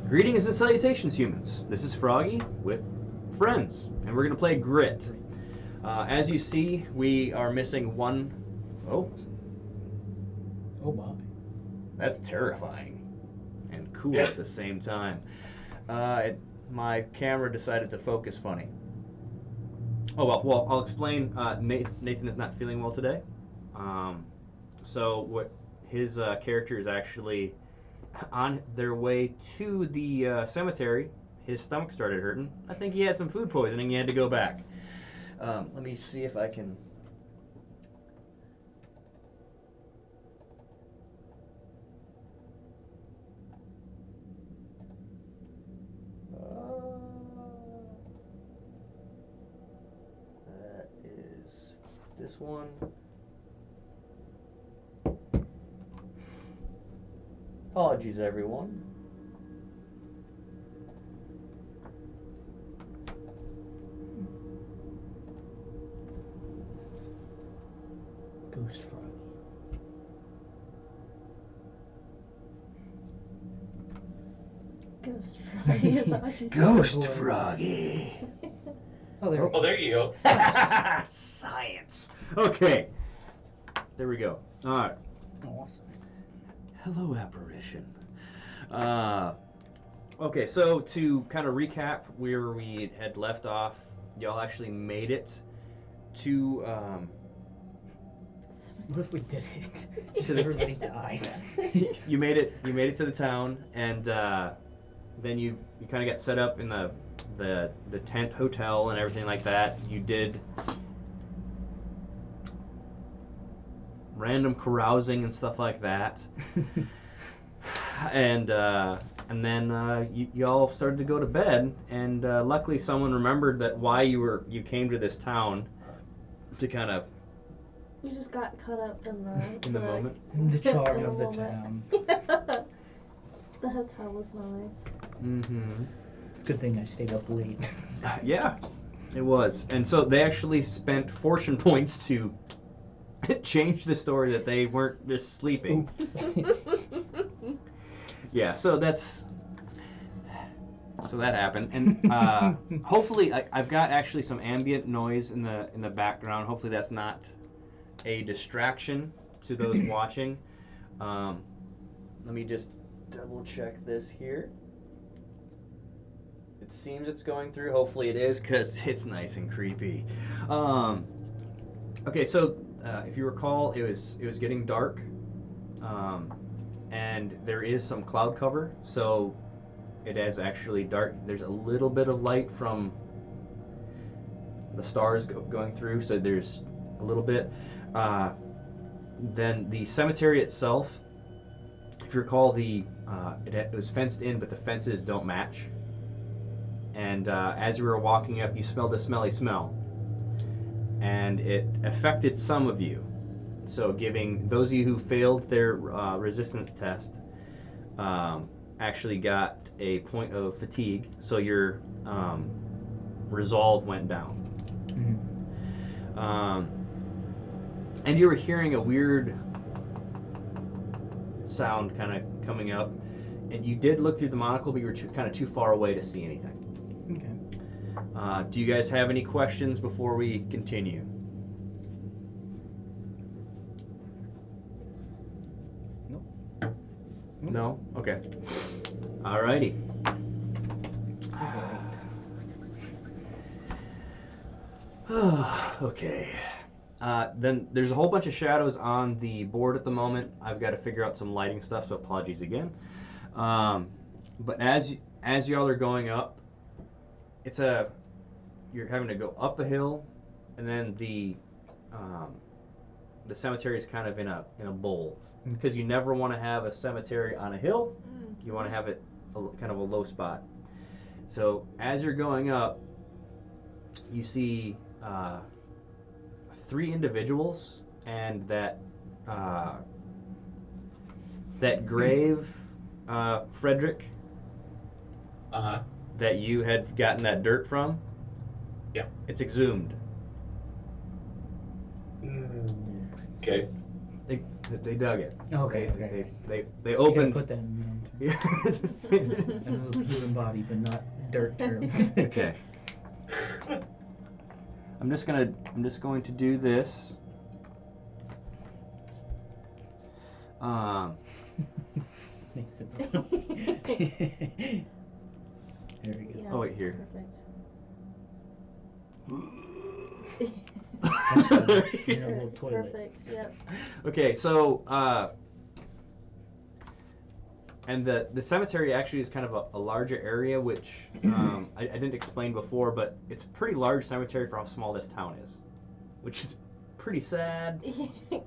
Greetings and salutations, humans. This is Froggy with friends, and we're going to play Grit. As you see, we are missing one... Oh. Oh my. That's terrifying and cool at the same time. My camera decided to focus funny. Oh, well, I'll explain. Nathan is not feeling well today. So what his character is actually on their way to the cemetery. His stomach started hurting. I think he had some food poisoning. He had to go back. Let me see if I can... that is this one. Apologies, everyone. Ghost Froggy. Ghost Froggy, is that what you said? Ghost Froggy. Oh, there. Oh, there you go. Science. Okay. There we go. All right. Awesome. Hello, apparition. Okay, so to kind of recap where we had left off, y'all actually made it to What if we did it? Just To the- everybody dies. you made it to the town, and then you kind of got set up in the tent hotel and everything like that. You did random carousing and stuff like that. And then y'all started to go to bed, and luckily someone remembered that why you came to this town to kind of We just got caught up in the moment. The charm in of the moment. town. The hotel was nice. Mm-hmm. Good thing I stayed up late. Yeah, it was. And so they actually spent fortune points to change the story that they weren't just sleeping. Yeah, so that happened, and hopefully I've got actually some ambient noise in the background. Hopefully that's not a distraction to those watching. Let me just double check this here. It seems it's going through. Hopefully it is, because it's nice and creepy. Okay, so if you recall, it was getting dark. And there is some cloud cover, so it is actually dark. There's a little bit of light from the stars going through, so there's a little bit. Then the cemetery itself, if you recall, it was fenced in, but the fences don't match. And as you were walking up, you smelled a smelly smell, and it affected some of you. So giving those of you who failed their resistance test actually got a point of fatigue, so your resolve went down. Mm-hmm. And you were hearing a weird sound kind of coming up, and you did look through the monocle, but you were kind of too far away to see anything. Okay. Do you guys have any questions before we continue? No? Okay. Alrighty. Okay. Then there's a whole bunch of shadows on the board at the moment. I've got to figure out some lighting stuff, so apologies again. But as y'all are going up, you're having to go up a hill, and then the cemetery is kind of in a bowl. Because you never want to have a cemetery on a hill. You want to have it kind of a low spot. So as you're going up, you see 3 individuals, and that grave, Frederick, that you had gotten that dirt from. Yeah. It's exhumed. Okay. They dug it. Okay, They okay. they You gotta opened. put that in Yeah. I know human body, but not dirt terms. Okay. I'm just going to do this. Nathan's- There we go. Yeah, Oh, wait, here. That's good. You know, a little It's toilet. perfect. Yep. Okay, so and the cemetery actually is kind of a larger area, which I didn't explain before, but it's a pretty large cemetery for how small this town is, which is pretty sad. Okay.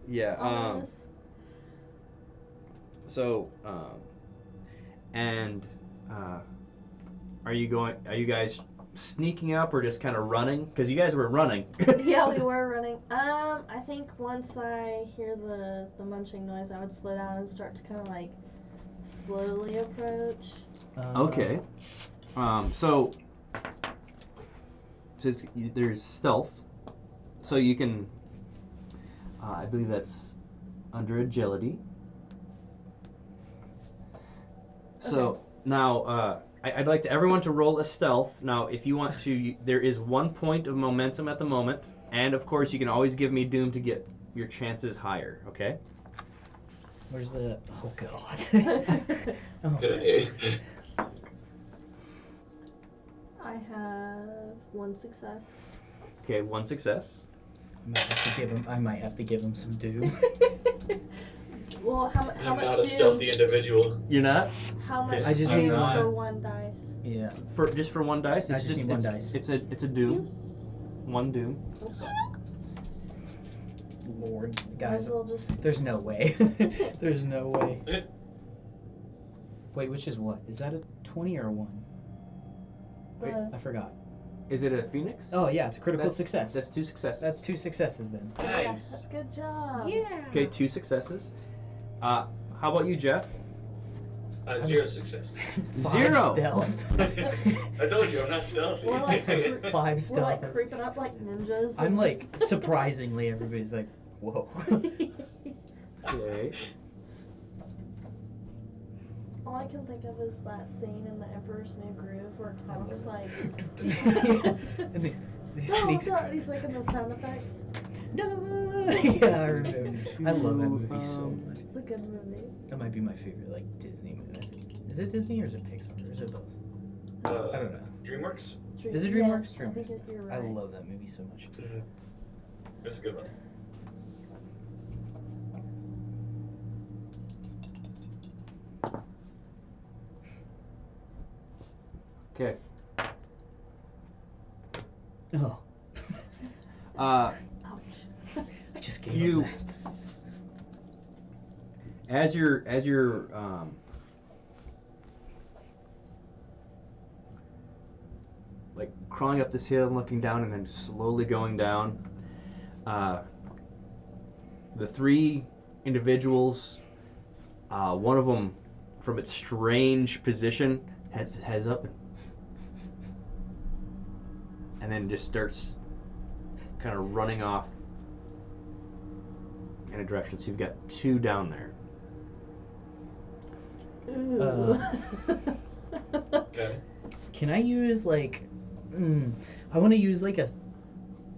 Yeah. Ominous. So and are you guys sneaking up or just kind of running? Because you guys were running. Yeah, we were running. I think once I hear the munching noise, I would slow down and start to kind of like slowly approach. Okay. So there's stealth. So you can, I believe that's under agility. So Okay. now I'd like everyone to roll a stealth. Now, if you want to, there is 1 point of momentum at the moment, and of course you can always give me Doom to get your chances higher. Okay. Where's the? Oh God. Oh. Good idea. I have 1 success. Okay, 1 success. I might have to give him some doom. Well, how I'm much not a do stealthy individual. You're not how much I just do need one. for 1 dice? Yeah. just for 1 dice. I It's just need 1 dice. It's a Doom. 1 Doom. Lord, Might guys. as well just. There's no way. There's no way. Wait, which is what? Is that a 20 or a 1? The, I forgot. Is it a Phoenix? Oh yeah, it's a critical success. That's 2 successes. That's 2 successes then. Nice. Good job. Yeah. Okay, 2 successes. How about you, Jeff? 0 success. 0. Stealth. I told you I'm not stealthy. We're like, 5 we're stealth. like creeping up like ninjas. I'm like, surprisingly, everybody's like, whoa. Okay. All I can think of is that scene in The Emperor's New Groove where Kronk's like. And these No, sneaks. no, he's making the sound effects. No. Yeah, I remember. I love that movie so much. It's a good movie. That might be my favorite, like, Disney movie. Is it Disney or is it Pixar? Or is it both? I don't know. DreamWorks? Is it DreamWorks? Yes, I think you're right. I love that movie so much. That's a good one. Okay. Oh. Uh, Ouch. I just gave You- him as you're like crawling up this hill and looking down and then slowly going down, the 3 individuals, one of them from its strange position heads up and then just starts kind of running off in a direction. So you've got 2 down there. Ooh. Okay. Can I use like, I want to use like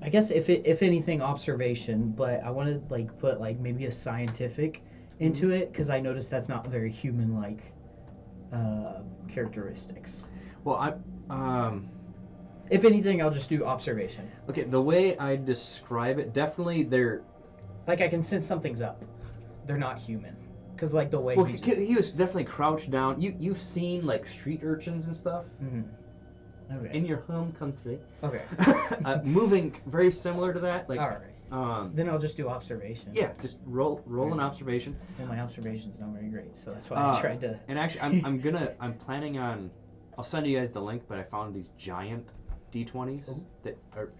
I guess if anything observation, but I want to like put like maybe a scientific into it because I noticed that's not very human-like characteristics. Well, If anything, I'll just do observation. okay, the way I describe it, definitely they're. Like I can sense something's up. They're not human. Cause like the way Well, he just... he was definitely crouched down. You've seen like street urchins and stuff Okay. in your home country, Okay. moving very similar to that. Like, All right. Then I'll just do observation. yeah, just roll an observation. Well, my observation's not very great, so that's why I tried to. And actually, I'm planning on. I'll send you guys the link, but I found these giant D20s Ooh. that are.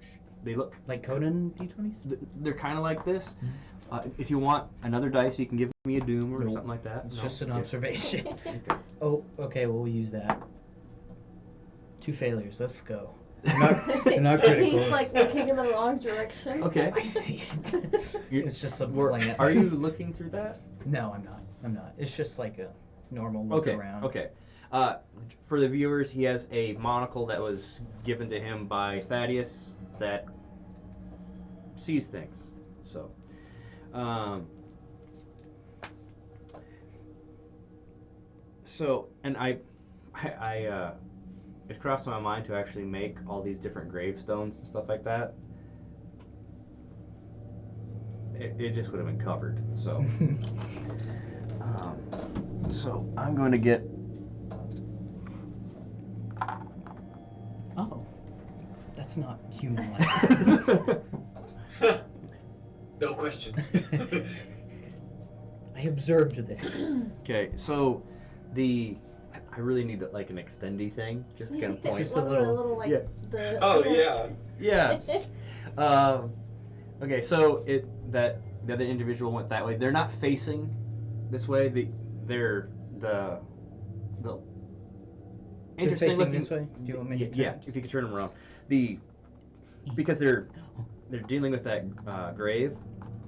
They look. Like Conan D20s? They're kind of like this. If you want another dice, you can give me a Doom or Nope. something like that. It's No? just an Okay. observation. Okay. Oh, okay, we'll use that. 2 failures, let's go. They're not critical. He's like looking in the wrong direction. Okay. I see it. It's just a Were- plant. Are you looking through that? No, I'm not. I'm not. It's just like a normal look Okay. around. Okay. For the viewers, he has a monocle that was given to him by Thaddeus that sees things. So, and it crossed my mind to actually make all these different gravestones and stuff like that. It just would have been covered. So, so I'm going to get. Oh, that's not human-like. No questions. I observed this. Okay, so I really need like an extendy thing just to kind of point. Just One a of the little- like yeah. the Oh, little Yeah. Okay, so the other individual went that way. They're not facing this way. They're the They're interesting facing looking. this way? Do you want me to turn? Yeah, if you could turn them around. Because they're dealing with that grave,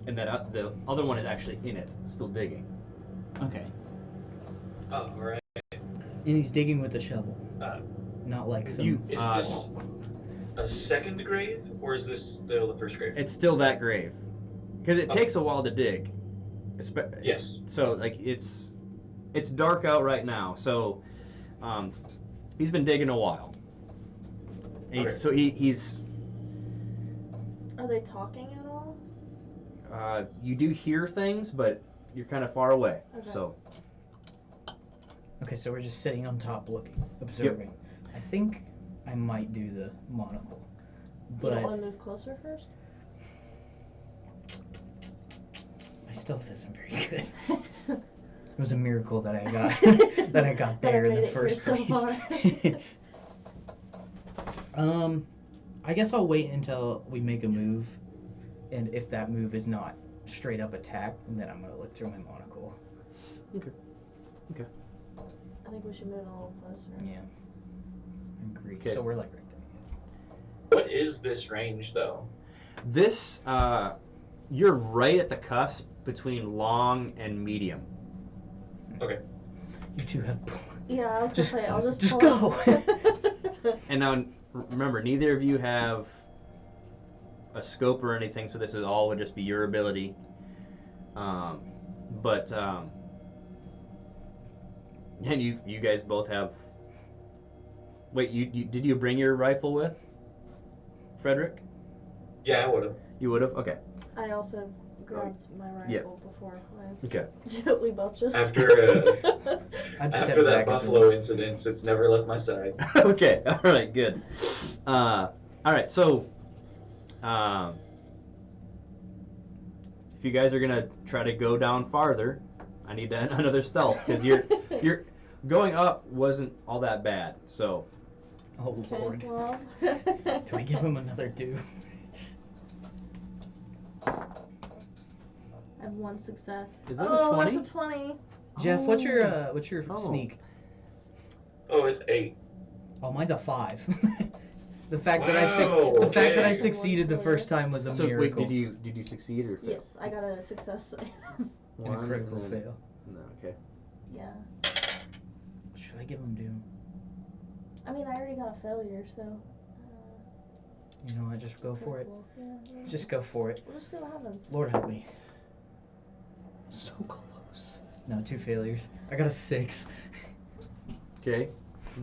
and that the other one is actually in it, still digging. Okay. Oh, alright. And he's digging with a shovel, not like some. Is this a second grave, or is this still the first grave? It's still that grave, because it takes a while to dig. Yes. So like it's dark out right now. So he's been digging a while. And Okay. so he's Are they talking at all? you do hear things, but you're kind of far away. Okay. So Okay, so we're just sitting on top looking, observing. I think I might do the monocle, You don't want but to move closer first? my stealth isn't very good. It was a miracle that I got that I got That I there in made the it first here so place. I guess I'll wait until we make a move, and if that move is not straight up attack, then I'm gonna look through my monocle. I think we should move a little closer. Yeah. I agree. Okay. So we're like right there. What is this range, though? this you're right at the cusp between long and medium. Okay. You two have. Yeah, I was Just- gonna say, I'll just just pull go. it. And now remember, neither of you have a scope or anything, so this is all would just be your ability. And you guys both have. Wait, you did you bring your rifle with, Frederick? Yeah, I would have. You would have. Okay. I also grabbed my rifle Yeah. before Okay. we both just. After, I'd step After back that a Buffalo little. incident, it's never left my side. Okay. All right. Good. All right. So, if you guys are gonna try to go down farther, I need another stealth because you're going up wasn't all that bad. So Oh Okay, lord. well. Do I give him another 2? I have one success. Is that a oh, 20? that's a 20. Jeff, what's your Oh. sneak? Oh, it's 8. Oh, mine's a 5. The fact that Wow, the fact that I okay. succeeded the first time was a so wait, miracle. did you succeed or fail? Yes, I got a success. And a One, critical and then- fail. No. Okay. Yeah. Should I give him doom? I mean, I already got a failure, so. You know what? Just go for it. critical. Yeah. Just go for it. We'll just see what happens. Lord help me. So close. No, 2 failures. I got a 6. Okay.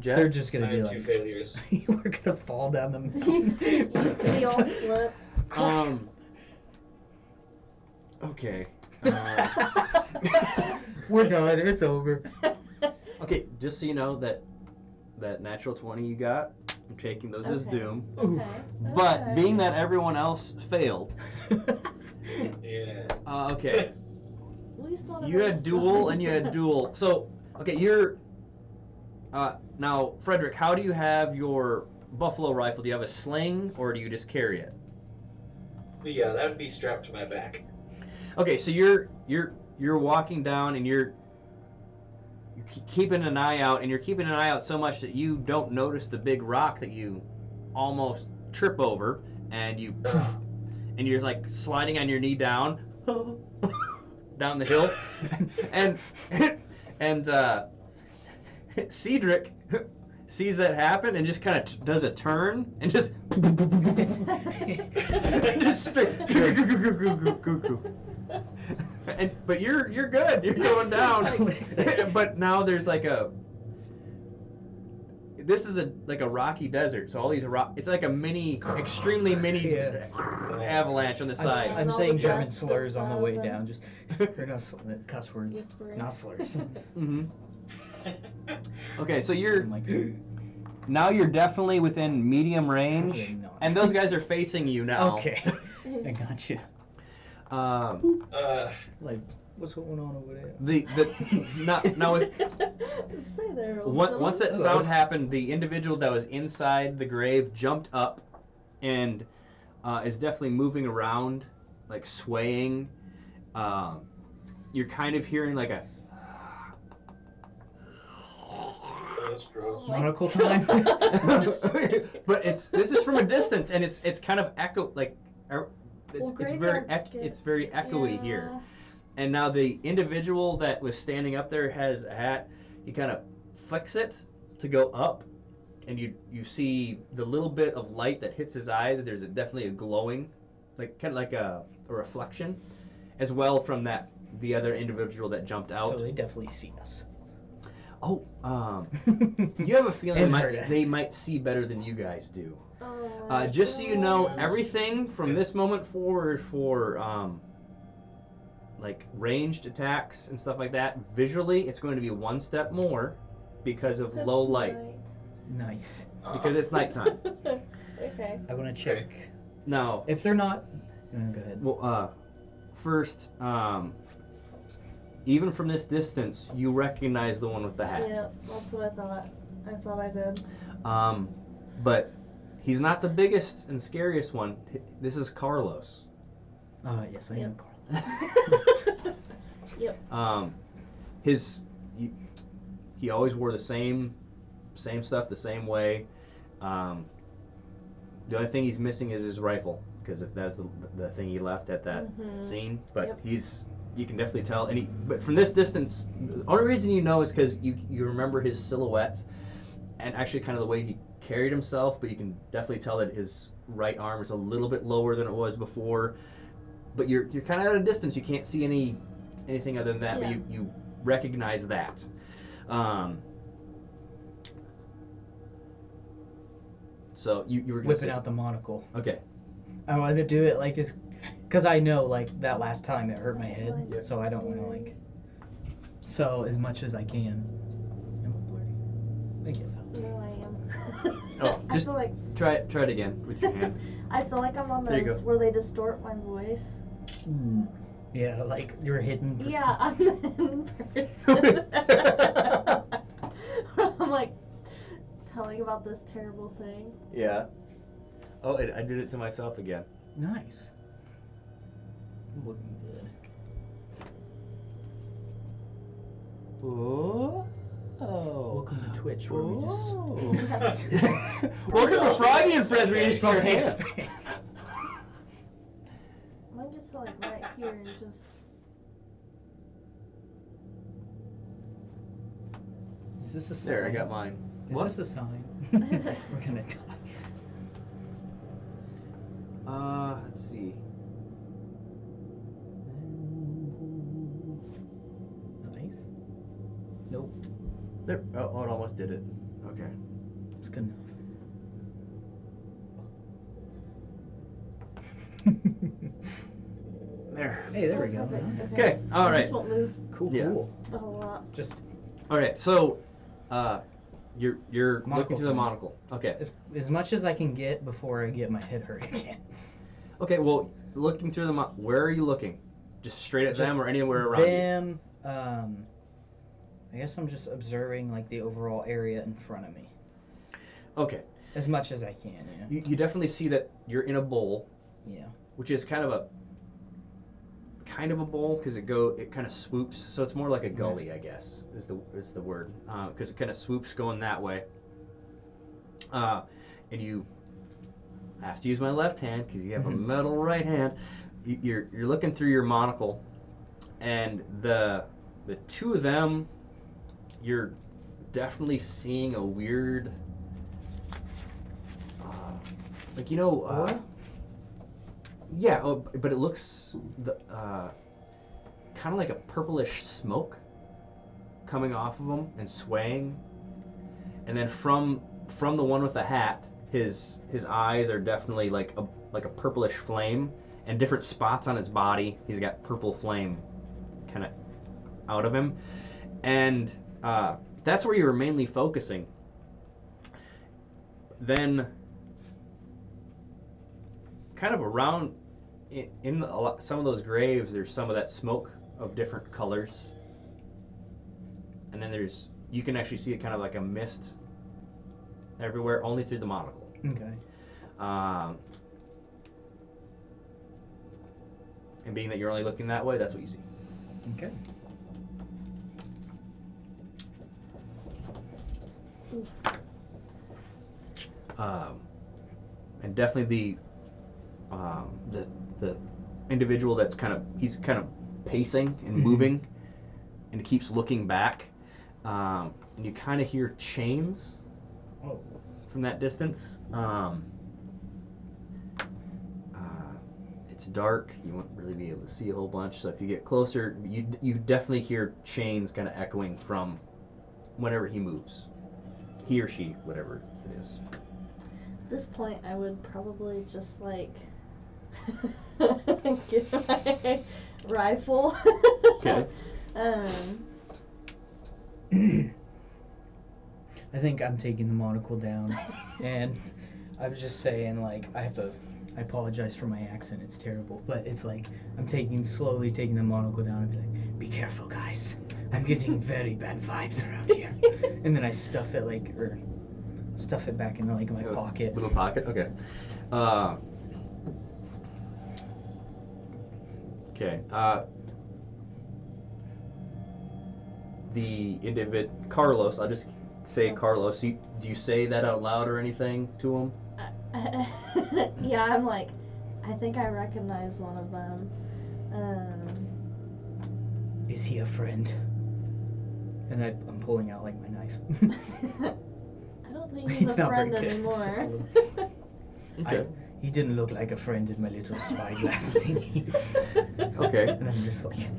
Jeff. They're just gonna I be have like, 2 failures. we're gonna fall down the mountain. We all slipped. Okay. We're done. It's over. Okay, just so you know that natural 20 you got, I'm taking those as Okay. doom. Okay. But okay. being that everyone else failed, Yeah. okay, At least none of you us- had duel and you had duel. So, okay, you're now Frederick. How do you have your buffalo rifle? Do you have a sling or do you just carry it? Yeah, that would be strapped to my back. Okay, so you're walking down and you're keeping an eye out, and you're keeping an eye out so much that you don't notice the big rock that you almost trip over, and you're like sliding on your knee down down the hill, and Cedric sees that happen and just kind of does a turn and just straight. But you're good. You're going down. But now there's like this is like a rocky desert. So all these it's like a extremely mini avalanche on the side. I'm all saying the German dust slurs on the way above down, just or no cuss words, Whispering. not slurs. Mm-hmm. Okay, so I'm like, now you're definitely within medium range, Okay, no. and those guys are facing you now. okay, I got you. Like, what's going on over there? Now with, Say there, old once that gentleman. sound happened, the individual that was inside the grave jumped up and is definitely moving around, like swaying. You're kind of hearing like a That's gross. Monocle time. but this is from a distance, and it's kind of echo like Well, it's very echoey here. Yeah. And now the individual that was standing up there has a hat. He kind of flicks it to go up, and you see the little bit of light that hits his eyes. There's definitely a glowing, like kind of like a reflection, as well from the other individual that jumped out. So they definitely see us. Oh, you have a feeling And heard us. they might see better than you guys do. Oh, Just so you know, gosh. everything from this moment forward for like ranged attacks and stuff like that, visually it's going to be one step more because of That's low light, Nice. because it's nighttime. Okay. I want to check. Now, If they're not, go ahead. well, first, even from this distance, you recognize the one with the hat. Yep, that's what I thought. I thought I did. But he's not the biggest and scariest one. This is Carlos. Yes, I Yep. am Carl. Yep. He always wore the same stuff the same way. The only thing he's missing is his rifle, because if that's the thing he left at that Mhm. scene. But Yep. you can definitely tell. But from this distance, the only reason you know is because you remember his silhouette, and actually kind of the way he carried himself. But you can definitely tell that his right arm is a little bit lower than it was before. But you're kind of at a distance. You can't see anything other than that. Yeah. But you recognize that. So you were gonna Whipping say out the monocle. Okay. I wanted to do it like because I know like that last time it hurt my head, Yeah. so I don't want to like. So as much as I can. Am I blurry? I guess. No, I am. Oh, I just feel like try it again with your hand. I feel like I'm on There you those go. where they distort my voice. Yeah, like you're hidden. Yeah, I'm the hidden person. I'm like telling about this terrible thing. Yeah. Oh, I did it to myself again. Nice. Looking good. Oh. Welcome to Twitch, where we just. Welcome to Froggy and Friends, where you just your hand. Mine gets to like right here and just. Is this a sign? There, I got mine. Is What? this a sign? We're gonna die. Let's see. Nice. Nope. There. Oh, it almost did it. Okay. It's good There. Hey, there we go. Perfect, Okay. All I right. just won't move Cool, Yeah. cool. a whole lot. Just All right. So, you're Monocle looking through the thing. monocle. Okay. as much as I can get before I get my head hurt again. Okay. Well, looking through the where are you looking? Just straight at them Just or anywhere around you? them, I guess I'm just observing like the overall area in front of me. Okay. As much as I can, yeah. You definitely see that you're in a bowl, Yeah. which is kind of a bowl because it kind of swoops, so it's more like a gully, I guess is the word, because it kind of swoops going that way, and you I have to use my left hand because you have a Mhm. metal right hand. You're looking through your monocle, and the two of them, you're definitely seeing a weird, like Aura? yeah, but it looks kind of like a purplish smoke coming off of him and swaying, and then from the one with the hat, his eyes are definitely like a purplish flame, and different spots on his body. He's got purple flame kind of out of him, and that's where you were mainly focusing. Then, kind of around in some of those graves, there's some of that smoke of different colors, and then you can actually see it kind of like a mist everywhere, only through the monocle. Okay. And being that you're only looking that way, that's what you see. Okay. And definitely the individual that's he's kind of pacing and moving, and keeps looking back, and you kind of hear chains from that distance. It's dark. You won't really be able to see a whole bunch. So if you get closer, you definitely hear chains kind of echoing from whenever he moves. He or she, whatever it is. At this point, I would probably just like get my rifle. Okay. I think I'm taking the monocle down, and I was just saying, like, I apologize for my accent, it's terrible, but it's like, I'm slowly taking the monocle down and be like, be careful, guys. I'm getting very bad vibes around here. And then I stuff it back into, like, my pocket. Little pocket? Okay. Okay. The individual, Carlos, I'll just say Carlos. Do you say that out loud or anything to him? Yeah, I'm like, I think I recognize one of them. Is he a friend? And I'm pulling out, like, my knife. I don't think he's It's a not very friend good. anymore. Okay. He didn't look like a friend in my little spyglass thingy. Okay. And I'm just like...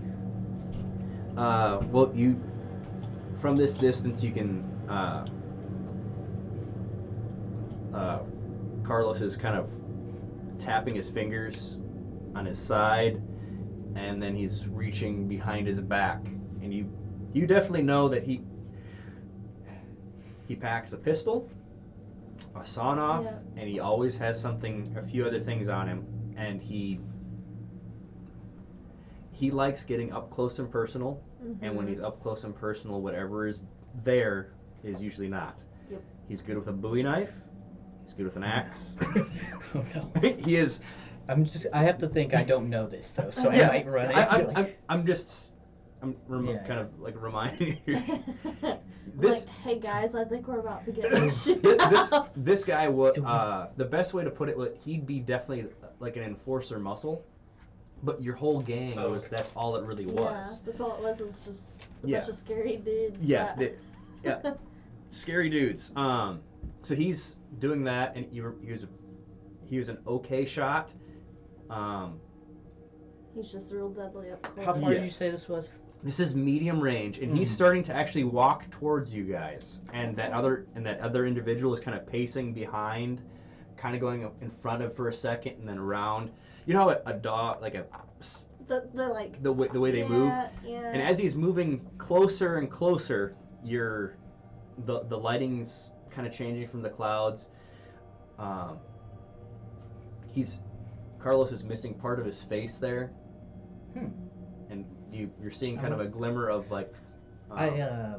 Well, from this distance, you can, Carlos is kind of tapping his fingers on his side, and then he's reaching behind his back, and you definitely know that he packs a pistol, a sawn-off, Yeah. and he always has a few other things on him, and he likes getting up close and personal, and when he's up close and personal, whatever is there is usually not. Yep. He's good with a Bowie knife. He's good with an axe. Oh no. He is. I have to think I don't know this though, so Yeah, I might run it. I'm Yeah. kind of like reminding you. Like, hey guys, I think we're about to get this this guy would the best way to put it, he'd be definitely like an enforcer muscle, but your whole gang that's all it really was. Yeah, that's all it was just a Yeah. bunch of scary dudes. Yeah, yeah, scary dudes. So he's doing that, and he was an okay shot. He's just real deadly up close. How far Yeah. did you say this was? This is medium range, and he's starting to actually walk towards you guys, and that other individual is kind of pacing behind, kind of going up in front of for a second and then around. You know how a dog, like the way they move, Yeah. and as he's moving closer and closer, the lighting's kind of changing from the clouds. Carlos is missing part of his face there, and you're seeing kind of a glimmer of like. I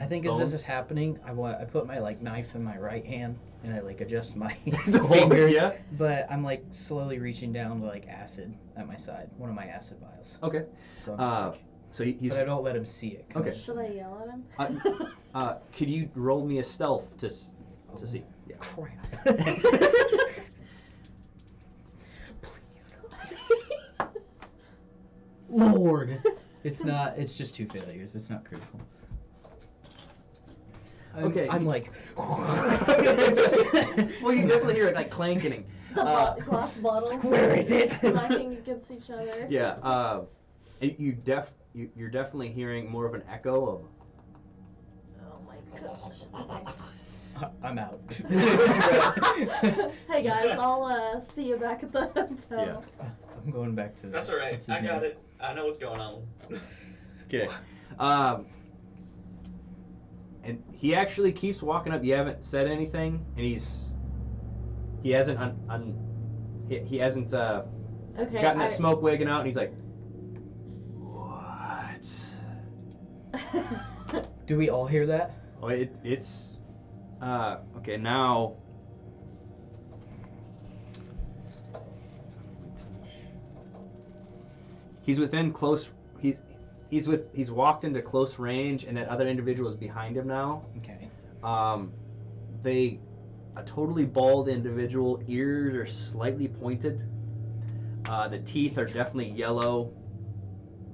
think as this is happening, I put my like knife in my right hand and I like adjust my hold fingers. it, yeah? But I'm like slowly reaching down to like acid at my side, one of my acid vials. Okay. So I'm just like, So he's. but I don't let him see it. Okay. Should I yell at him? Could you roll me a stealth to see? Yeah. Crap. Lord. It's not. It's just 2 failures. It's not critical. Okay. I'm like. Well, you definitely hear it like clanking. The glass bottles. Where is it? Smacking against each other. Yeah. You're definitely hearing more of an echo of. Oh my gosh. I'm out. Hey guys, I'll see you back at the hotel. I'm going back to. That's alright. what's his I got name? it. I know what's going on. Okay. And he actually keeps walking up. You haven't said anything, and he hasn't he hasn't Okay. gotten that smoke wigging out, and he's like, what? Do we all hear that? Oh, it's okay now. He's within close. He's walked into close range, and that other individual is behind him now. Okay. A totally bald individual. Ears are slightly pointed. The teeth are definitely yellow,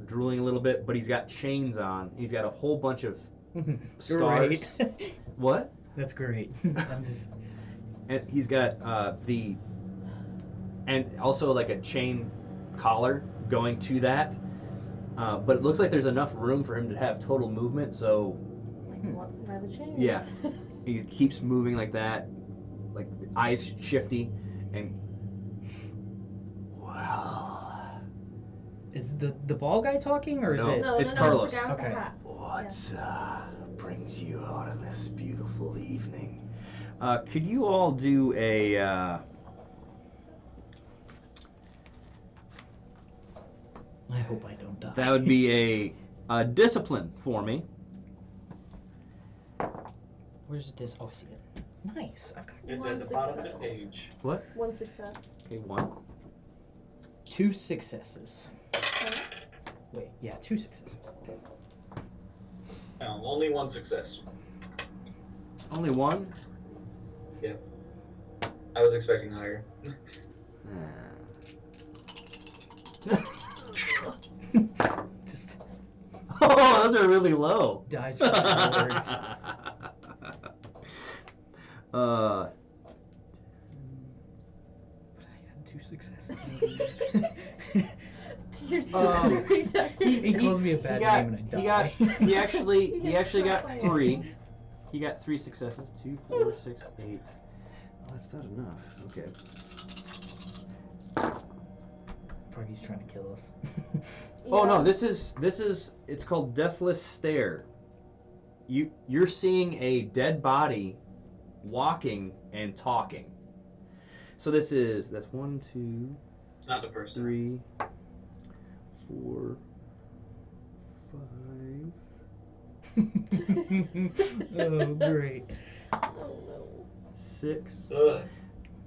drooling a little bit, but he's got chains on. He's got a whole bunch of stars. Great. What? That's great. I'm just. And he's got and also like a chain collar going to that. But it looks like there's enough room for him to have total movement, so Like what? By the chains. yeah, he keeps moving like that, like eyes shifty, and well, Is the ball guy talking or is No. it? No, It's no, Carlos. It's the guy with the Okay. hat. what brings you out on this beautiful evening? Could you all do a I hope I don't die. that would be a discipline for me. Where's this? Oh, I see it. Nice. Okay. It's One at the bottom of the success. page. What? 1 success. Okay, 1. 2 successes. Okay. Wait, yeah, 2 successes. Only 1 success. Only 1. I was expecting higher. Just Oh, those are really low. dies from the words. Uh, But I had 2 successes. You're just Um, He calls me a bad name and I die. He actually He gets got struck by 3. He got 3 successes. 2, 4, 6, 8. Oh, that's not enough. Okay. Probably he's trying to kill us. Oh no, this is it's called Deathless Stare. You're seeing a dead body walking and talking. So that's 1, 2, It's not the person. 3, 4, 5, Oh, great. Oh no. 6. Ugh.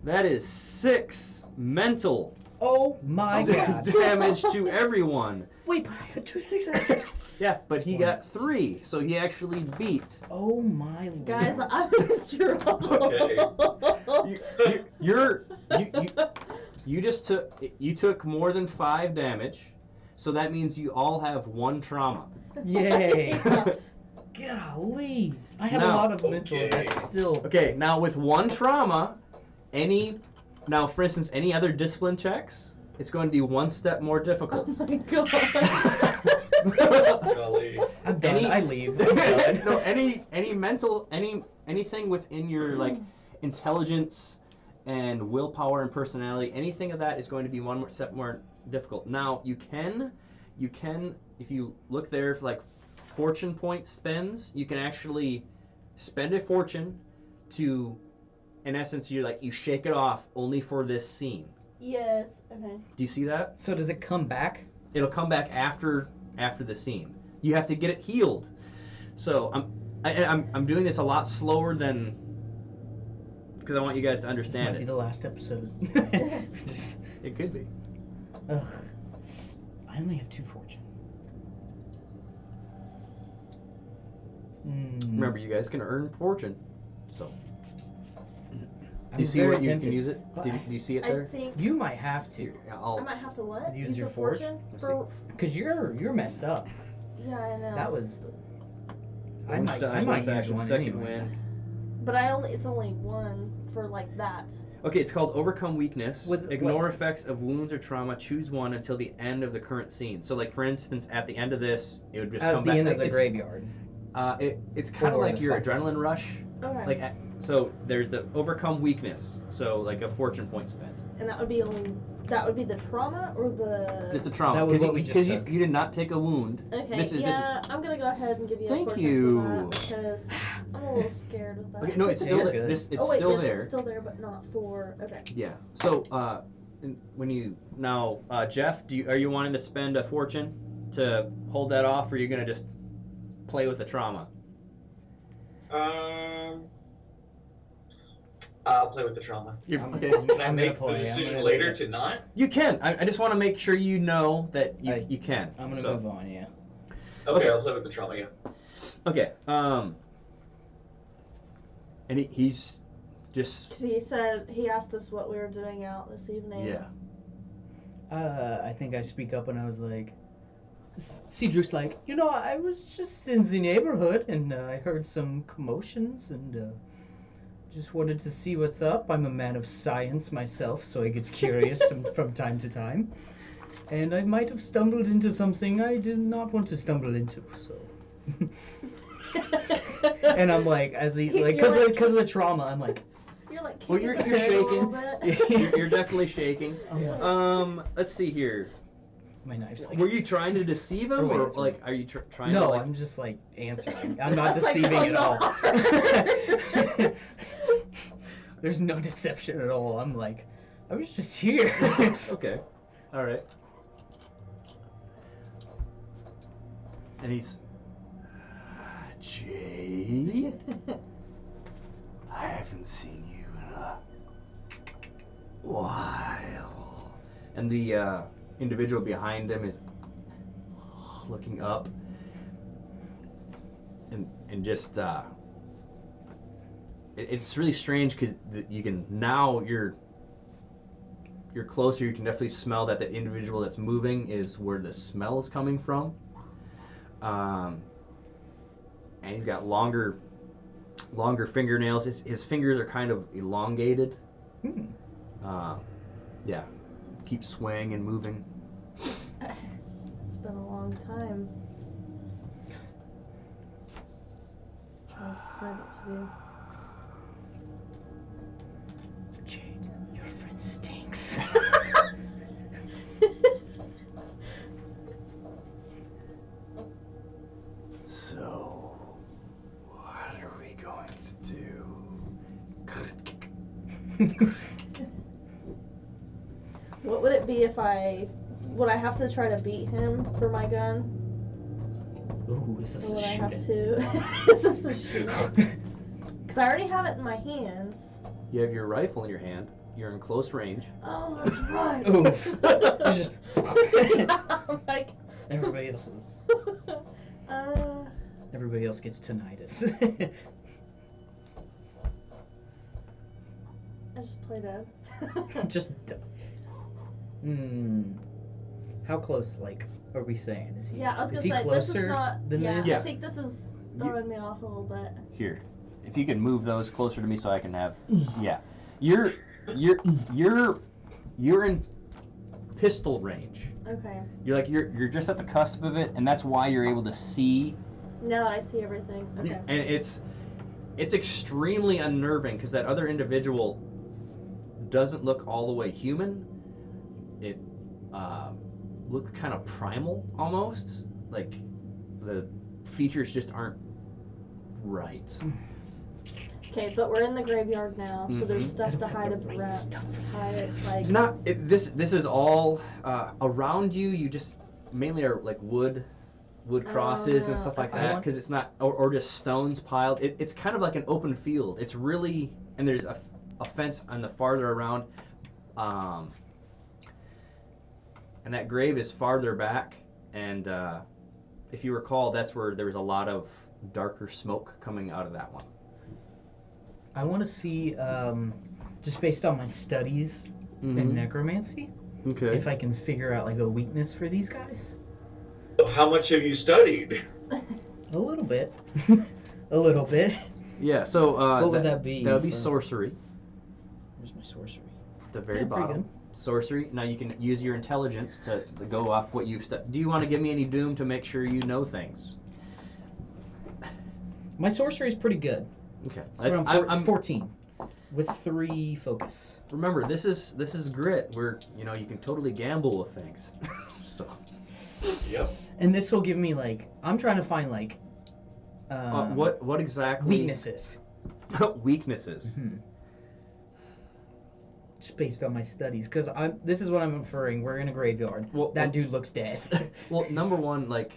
That is 6 mental Oh my god. damage to everyone. Wait, but I had 2 successes. Yeah, but he got 3, so he actually beat. Oh my lord. Guys, I'm in trouble. Okay. You took more than 5 damage, so that means you all have 1 trauma. Yay. Golly. I have Now- a lot of mental, Okay. that's still. Okay, now with 1 trauma, for instance, any other discipline checks, it's going to be 1 step more difficult. Oh my gosh. Golly. I'm done. I leave. I'm done. No, anything within your like intelligence and willpower and personality, anything of that is going to be 1 more step more difficult. Now you can if you look there for like fortune point spends, you can actually spend a fortune to, in essence, you shake it off only for this scene. Yes. Okay. Do you see that? So does it come back? It'll come back after the scene. You have to get it healed. So I'm doing this a lot slower than, because I want you guys to This understand might be it. the last episode. Just, It could be. ugh. I only have 2 fortune. Remember, you guys can earn fortune. So Do you see very where you tempted. can use it? But Do you see it I there? think You might have to, Here, I might have to what? Use your a forge? fortune Let's for. because you're messed up. Yeah, I know. That was. I Bonus might dice, bonus use action, one second anyway. win. But it's only one for like that. Okay, it's called Overcome Weakness. With Ignore what? effects of wounds or trauma. Choose one until the end of the current scene. So, like for instance, at the end of this, it would just At come the back. end of the it's, graveyard. It's kind of Or like the your fight. adrenaline rush. Okay. Like so, there's the Overcome Weakness. So like a fortune point spent. And that would be the trauma or the. Just the trauma. That was what we just Because took. you did not take a wound. Okay. This is I'm gonna go ahead and give you Thank a fortune you. for that because I'm a little scared with that. Okay, no, it's Yeah, still you're there. good. It's oh wait, still yes, there. it's still there, but not for. Okay. Yeah. So, when you now, Jeff, are you wanting to spend a fortune to hold that off, or are you gonna just play with the trauma? I'll play with the trauma. I'm Okay. gonna Can I make play. the I'm decision gonna later make to not? You can. I just want to make sure you know that you can. I'm gonna So, move on. Yeah. Okay, I'll play with the trauma, yeah. Okay. And he's just Because he asked us what we were doing out this evening. yeah. I think I speak up and I was like, Cedric's like, I was just in the neighborhood and I heard some commotions and just wanted to see what's up. I'm a man of science myself, so I get curious from time to time. And I might have stumbled into something I did not want to stumble into, so. And I'm like, because of the trauma, I'm like, You're like. Well, kicking you're the bed a little shaking. bit. You're definitely shaking. I'm like, Let's see here. my knife's like. Were you trying to deceive him, Or wait, or it's like, are you trying No, to like? I'm just like answering. I'm not Like, deceiving oh, at all. no. There's no deception at all. I'm like, I was just here. Okay. All right. And he's Jade. I haven't seen you in a while. And the individual behind him is looking up and just it's really strange because you can now you're closer. You can definitely smell that the individual that's moving is where the smell is coming from. And he's got longer fingernails. His fingers are kind of elongated. Yeah, keep swaying and moving. It's been a long time. Trying to decide what to do. Jade, your friend stinks. So, what are we going to do? What would it be if would I have to try to beat him for my gun? Ooh, is this Or a would I have shooting? to? Is this the shooting? Because I already have it in my hands. You have your rifle in your hand. You're in close range. Oh, that's right. Oof. It's just- I'm like. Everybody else. Everybody else gets tinnitus. I just play dead. Just. How close, like, are we saying? Is he? Yeah, I was is gonna he say closer this is not. than Yeah, this? Yeah. I think this is throwing me off a little bit. Here, if you can move those closer to me so I can have. Yeah, you're in pistol range. Okay. You're just at the cusp of it, and that's why you're able to see. Now that I see everything. Okay. And it's extremely unnerving because that other individual doesn't look all the way human. It looked kind of primal almost. Like the features just aren't right. Okay, but we're in the graveyard now, so there's Mhm. stuff to hide like. Not it, this is all around you. You just mainly are like wood crosses and stuff like okay. that because it's not or just stones piled. It's kind of like an open field. It's really and there's a fence on the farther around, and that grave is farther back. And if you recall, that's where there was a lot of darker smoke coming out of that one. I want to see, just based on my studies in necromancy, Okay. if I can figure out like a weakness for these guys. How much have you studied? A little bit. A little bit. Yeah. So What would that be? That would be So- sorcery. Where's my sorcery? At the very Yeah, pretty bottom. Sorcery. Now you can use your intelligence to go off what you've studied. Do you want to give me any doom to make sure you know things? My sorcery is pretty good. Okay. It's around it's 14 with 3 focus. Remember, this is grit where you can totally gamble with things. So. Yep. And this will give me like I'm trying to find like What exactly? weaknesses. Weaknesses. Mhm. Just based on my studies, because this is what I'm inferring. We're in a graveyard. Well, that dude looks dead. Well, number one, like.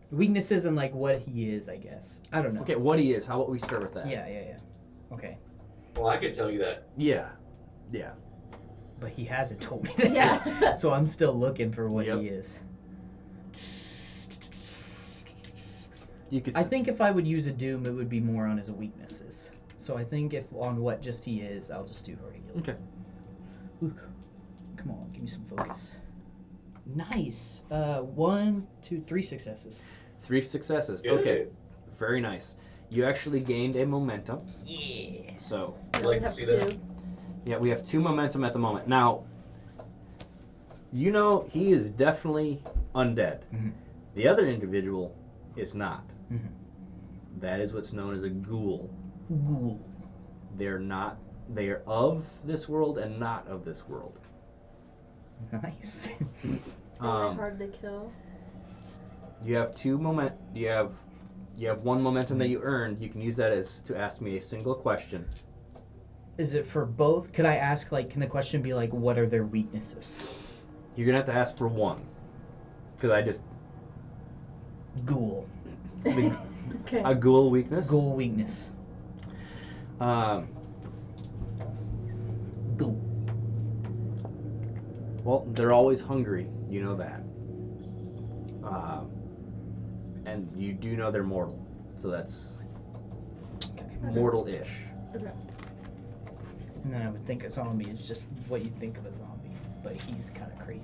Weaknesses and like what he is, I guess. I don't know. Okay, what he is. How about we start with that? Yeah. Okay. Well, I could tell you that. Yeah. Yeah. But he hasn't told me that. Yeah. So I'm still looking for what Yep. he is. You could. I think if I would use a doom, it would be more on his weaknesses. So I think if on what just he is, I'll just do regular. Okay. Ooh. Come on, give me some focus. Nice. 1, 2, 3 successes. 3 successes. Good. Okay. Very nice. You actually gained a momentum. Yeah. So. I'd like to see that. Yeah, we have 2 momentum at the moment. Now. He is definitely undead. Mhm. The other individual is not. Mhm. That is what's known as a ghoul. Ghoul. They're not. They are of this world and not of this world. Nice. Really hard to kill. You have 2 You have 1 momentum that you earned. You can use that as to ask me a single question. Is it for both? Could I ask, like, can the question be, like, what are their weaknesses? You're gonna have to ask for 1, because I just Ghoul. Okay. a ghoul weakness. Ghoul weakness. Ghoul. Well, they're always hungry. You know that. And you do know they're mortal, so that's mortal-ish. Okay. And then I would think a zombie is just what you think of a zombie, but he's kind of crazy.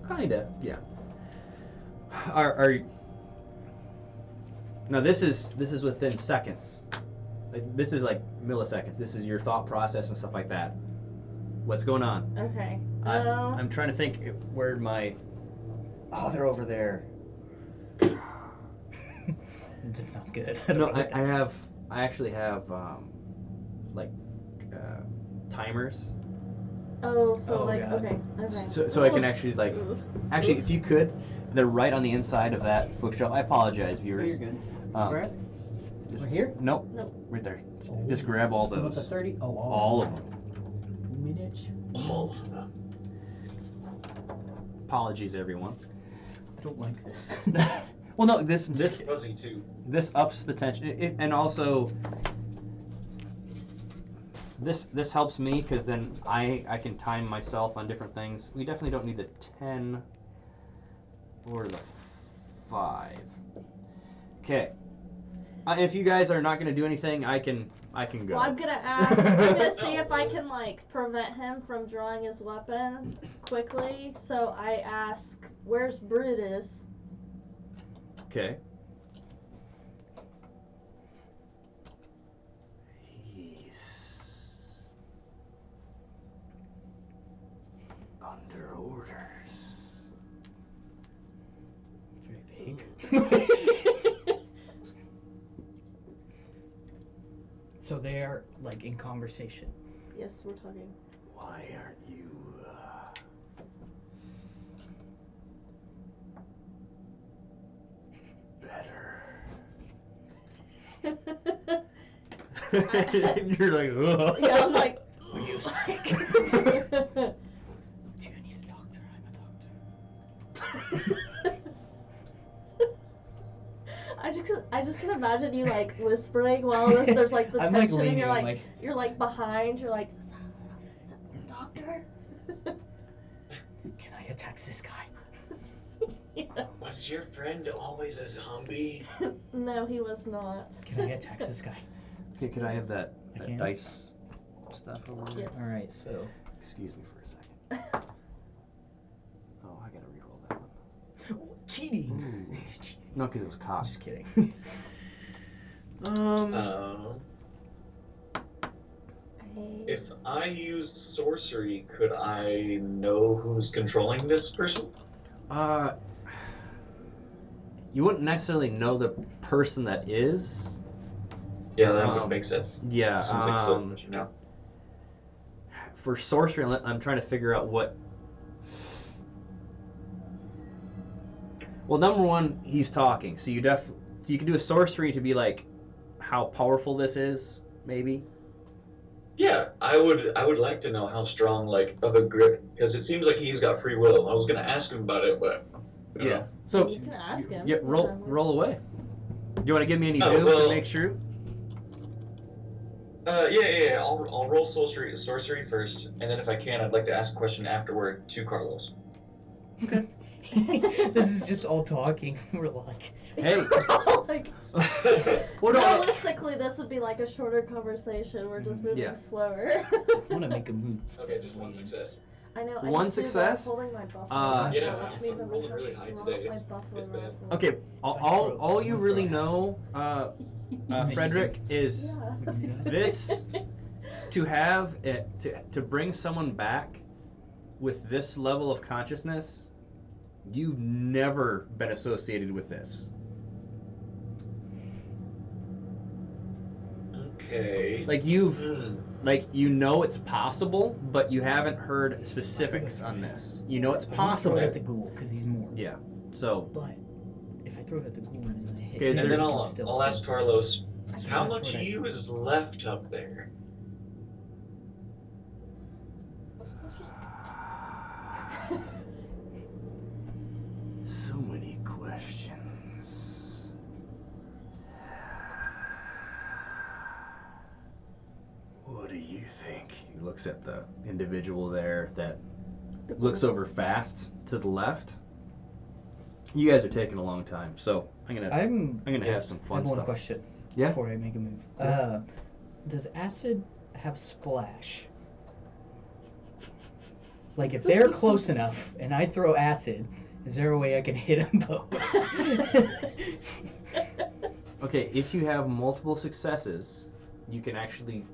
Kinda, yeah. Are now this is within seconds. Like, this is like milliseconds. This is your thought process and stuff like that. What's going on? Okay. I'm trying to think where my. Oh, they're over there. That's not good. No, I actually have timers. Oh, so Oh, like God. okay. So I can actually like. Actually, if you could, they're right on the inside of that bookshelf. I apologize, viewers. You're good. Um, Right? Just, Right here? Nope. Nope. Right there. Just grab all What about those. the 30? Oh, All of them. Minute. Oh. Apologies, everyone. I don't like this. Well, no, this Fuzzy too. ups the tension, and also this helps me because then I can time myself on different things. We definitely don't need the 10 or the 5. Okay. If you guys are not going to do anything, I can go. Well, I'm gonna ask. I'm gonna see if I can like prevent him from drawing his weapon quickly. So I ask, "Where's Brutus?" Okay. He's under orders. Very vague. So they're like in conversation. Yes, we're talking. Why aren't you better? You're like, ugh. Yeah, I'm like. Are you sick? Do you need a doctor? I'm a doctor. I just can imagine you like whispering while there's like the I'm, like, tension and you're leaning, like you're like behind, you're like, is that doctor? Can I attack this guy? Yeah. Was your friend always a zombie? No, he was not. Can I attack this guy? Okay, could I have that, I that can. dice stuff over there? Yes. All right, so Excuse me for a second. Oh, I gotta re-roll that one. cheating. Ooh. He's cheating. No, because it was cocked. Just kidding. If I used sorcery, could I know who's controlling this person? You wouldn't necessarily know the person that is. Yeah, that would make sense. Yeah. Seems like so much, you know. For sorcery, I'm trying to figure out what. Well, number one, he's talking, so you can do a sorcery to be like how powerful this is, maybe. Yeah, I would like to know how strong, like, of a grip, because it seems like he's got free will. I was gonna ask him about it, but you know. So You can ask him. Yeah, roll whatever. roll away. Do you want to give me any Oh, doom well- to make sure? Yeah. I'll roll sorcery first, and then if I can, I'd like to ask a question afterward to Carlos. Okay. This is just all talking. We're like, Hey. Like, Well, no, realistically, this would be like a shorter conversation. We're just moving Yeah. slower. I want to make a move. Okay, just one success. I know. I One can see that success? I'm holding my buffalo Yeah, rifle, which means I'm I'm rolling gonna really have high to drop today. my It's buffalo bad. rifle. Okay. All you really know, Frederick, is Yeah. this to have it to bring someone back with this level of consciousness. You've never been associated with this. Okay. Like you've Hmm. like you know it's possible, but you haven't heard specifics on this. You know it's I'm gonna throw possible. it at the ghoul because he's more. Yeah. So But if I throw it at the ghoul and I hit, Okay, is And there- then he can I'll still ask Carlos, So how I'm gonna much throw it of at- you is left up there? so many questions. What do you think? He looks at the individual there that looks over fast to the left. You guys are taking a long time, so I'm gonna have some I fun have one stuff. question. Yeah? Before I make a move. Yeah. Does acid have splash? Like if they're close enough and I throw acid, is there a way I can hit them both? Okay, if you have multiple successes, you can actually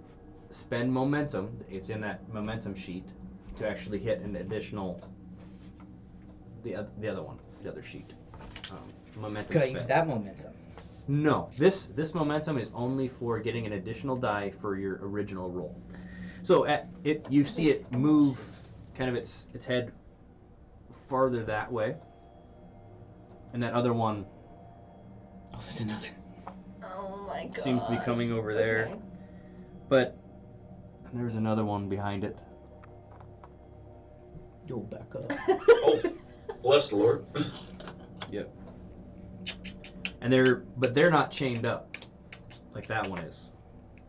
spend momentum. It's in that momentum sheet to actually hit an additional. The other one, the other sheet. Momentum. Could I spend. use that momentum? No, this momentum is only for getting an additional die for your original roll. So you see it move, kind of its head farther that way, and that other one Oh, there's another. Oh my god. seems to be coming over there. Okay. But there's another one behind it. You'll back up. Oh, bless the Lord. Yep. And they're not chained up like that one is.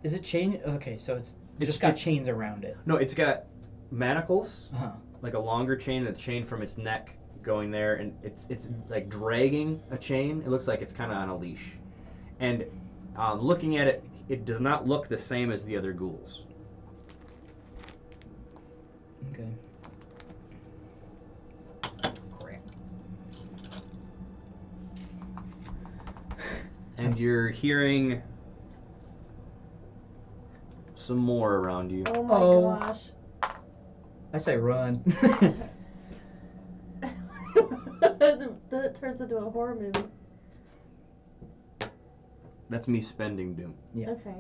Is it chain? Okay, so it's It's just got it- chains around it. No, it's got manacles, Uh-huh. like a longer chain, and a chain from its neck going there, and it's like dragging a chain. It looks like it's kind of on a leash. And looking at it, it does not look the same as the other ghouls. Okay. Crap. And you're hearing some more around you. Oh my Oh. gosh. I say run. Then it turns into a horror movie. That's me spending doom. Yeah. Okay.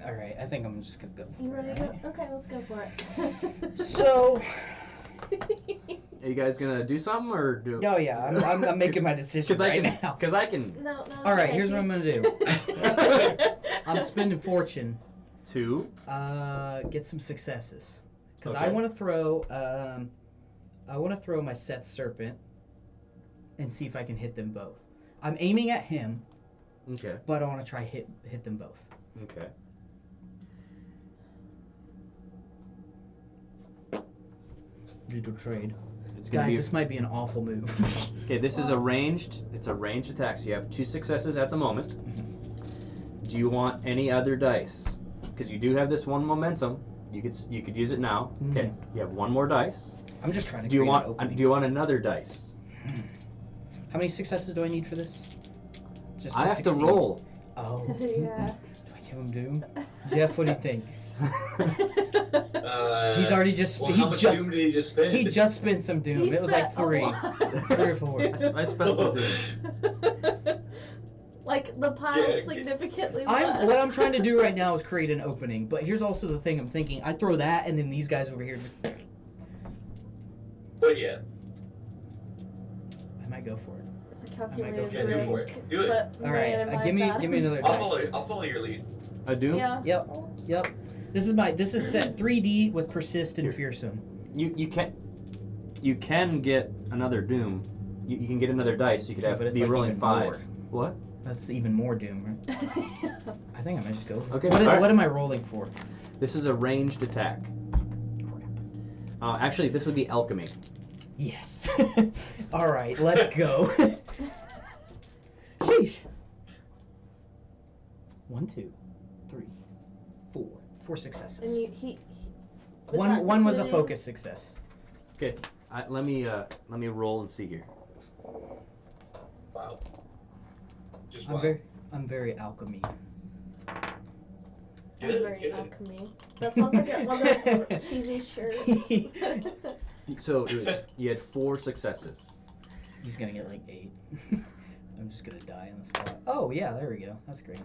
All right, I think I'm just gonna go. You for ready it, to go? right? Okay, let's go for it. So. Are you guys gonna do something or do? Oh yeah, I'm making my decision right now. Because I can. No. All right, okay, here's what I'm he's- gonna do. I'm spending fortune. Two. Get some successes. Because I Okay. want to throw my set serpent and see if I can hit them both. I'm aiming at him, Okay. but I want to try hit them both. Okay. Little trade. It's gonna Guys, be. this might be an awful move. Okay, this is a ranged. It's a ranged attack. So you have two successes at the moment. Do Do you want any other dice? Because you do have this one momentum. You could use it now. Okay. You have one more dice. I'm just trying to. Do you create want an opening. Do you want another dice? How many successes do I need for this? Just I have succeed. to roll. Oh. Yeah. Do I give him doom? Jeff, what do you think? He's He's already just. Well, he how much just. doom did he just spend? He just spent some doom. He It was like spent a 3. lot. 3 or 4. I spent some doom. Like the pile Yeah, significantly less. What I'm trying to do right now is create an opening. But here's also the thing I'm thinking. I throw that and then these guys over here. But yeah, I might go for it. It's a go calculated for it. Yeah, do for risk. it. Do it. But All right. man, am I Give me bad. another dice. I'll follow your lead. A doom? Yeah. Yep. This is set 3D with persist and fearsome. You can get another doom. You can get another dice. You could Yeah, have but it's be like rolling even 5. more. What? That's even more doom, right? I think I might just go. Okay, What, alright. what am I rolling for? This is a ranged attack. Actually, this would be alchemy. Yes. All right, let's go. Sheesh. 1, 2, 3, 4. 4 successes. And he One was a including- focus success. Okay, let me roll and see here. Wow. Just wow. I'm very alchemy. I'm Good, very good. alchemy. That sounds like one of those cheesy shirts. So you had 4 successes. He's gonna get like 8. I'm just gonna die on the spot. Oh yeah, there we go. That's great.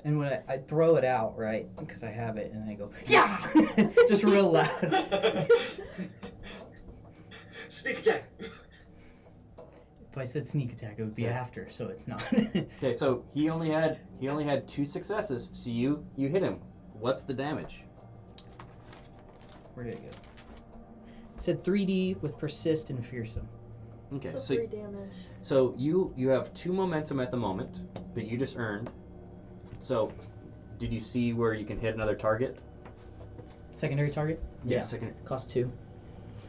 And when I throw it out, right, because I have it, and I go, yeah, just real loud. Sneak attack. If I said sneak attack, it would be after, so it's not. Okay, so he only had 2 successes. So you hit him. What's the damage? Where did it go? It said 3D with persist and fearsome. Okay, So so 3 damage. so you have 2 momentum at the moment that you just earned. So, did you see where you can hit another target? Secondary target? Yeah, second. Cost 2.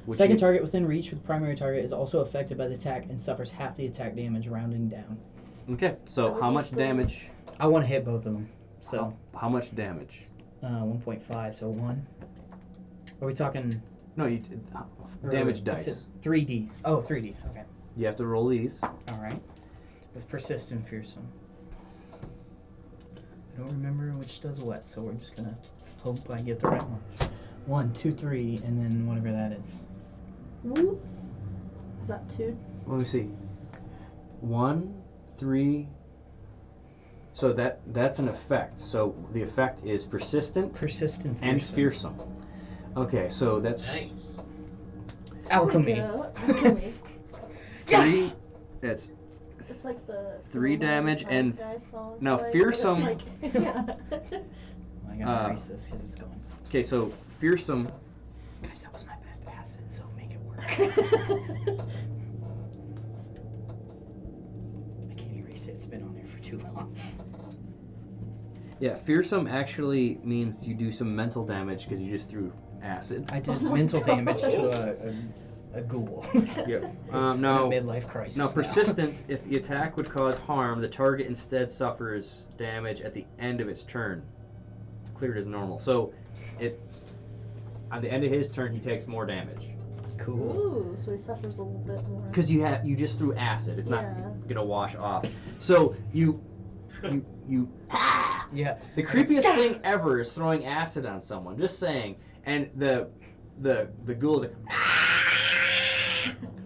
Would Second you- target within reach with primary target is also affected by the attack and suffers half the attack damage, rounding down. Okay, so That would how be much split. damage? I want to hit both of them. So, How much damage? 1.5, so 1. Are we talking... No, or damage it dice. said 3D. Oh, 3D. Okay. You have to roll these. Alright. With persist and fearsome. I don't remember which does what, so we're just gonna hope I get the right ones. 1, 2, 3, and then whatever that is. Woo. Is that 2? Let me see. 1, 3. So that's an effect. So the effect is persistent Persist and and fearsome. fearsome. Okay, so that's Nice. Alchemy. Alchemy. 3. That's It's like the 3 damage Science and Guy song. now like, fearsome- but it's like, yeah. I gotta erase this because it's gone. okay. So fearsome. Guys, that was my best acid, so make it work. I can't erase it. It's been on there for too long. Yeah, fearsome actually means you do some mental damage because you just threw acid. I did Oh my mental damage God. to a ghoul. Yep. It's Now- a midlife crisis. Now, persistent, if the attack would cause harm, the target instead suffers damage at the end of its turn. Cleared as normal. So, at the end of his turn, he takes more damage. Cool. Ooh, so he suffers a little bit more. Because you just threw acid. It's not Yeah. gonna wash off. So you. Yeah. The creepiest thing ever is throwing acid on someone. Just saying. And the ghoul is like.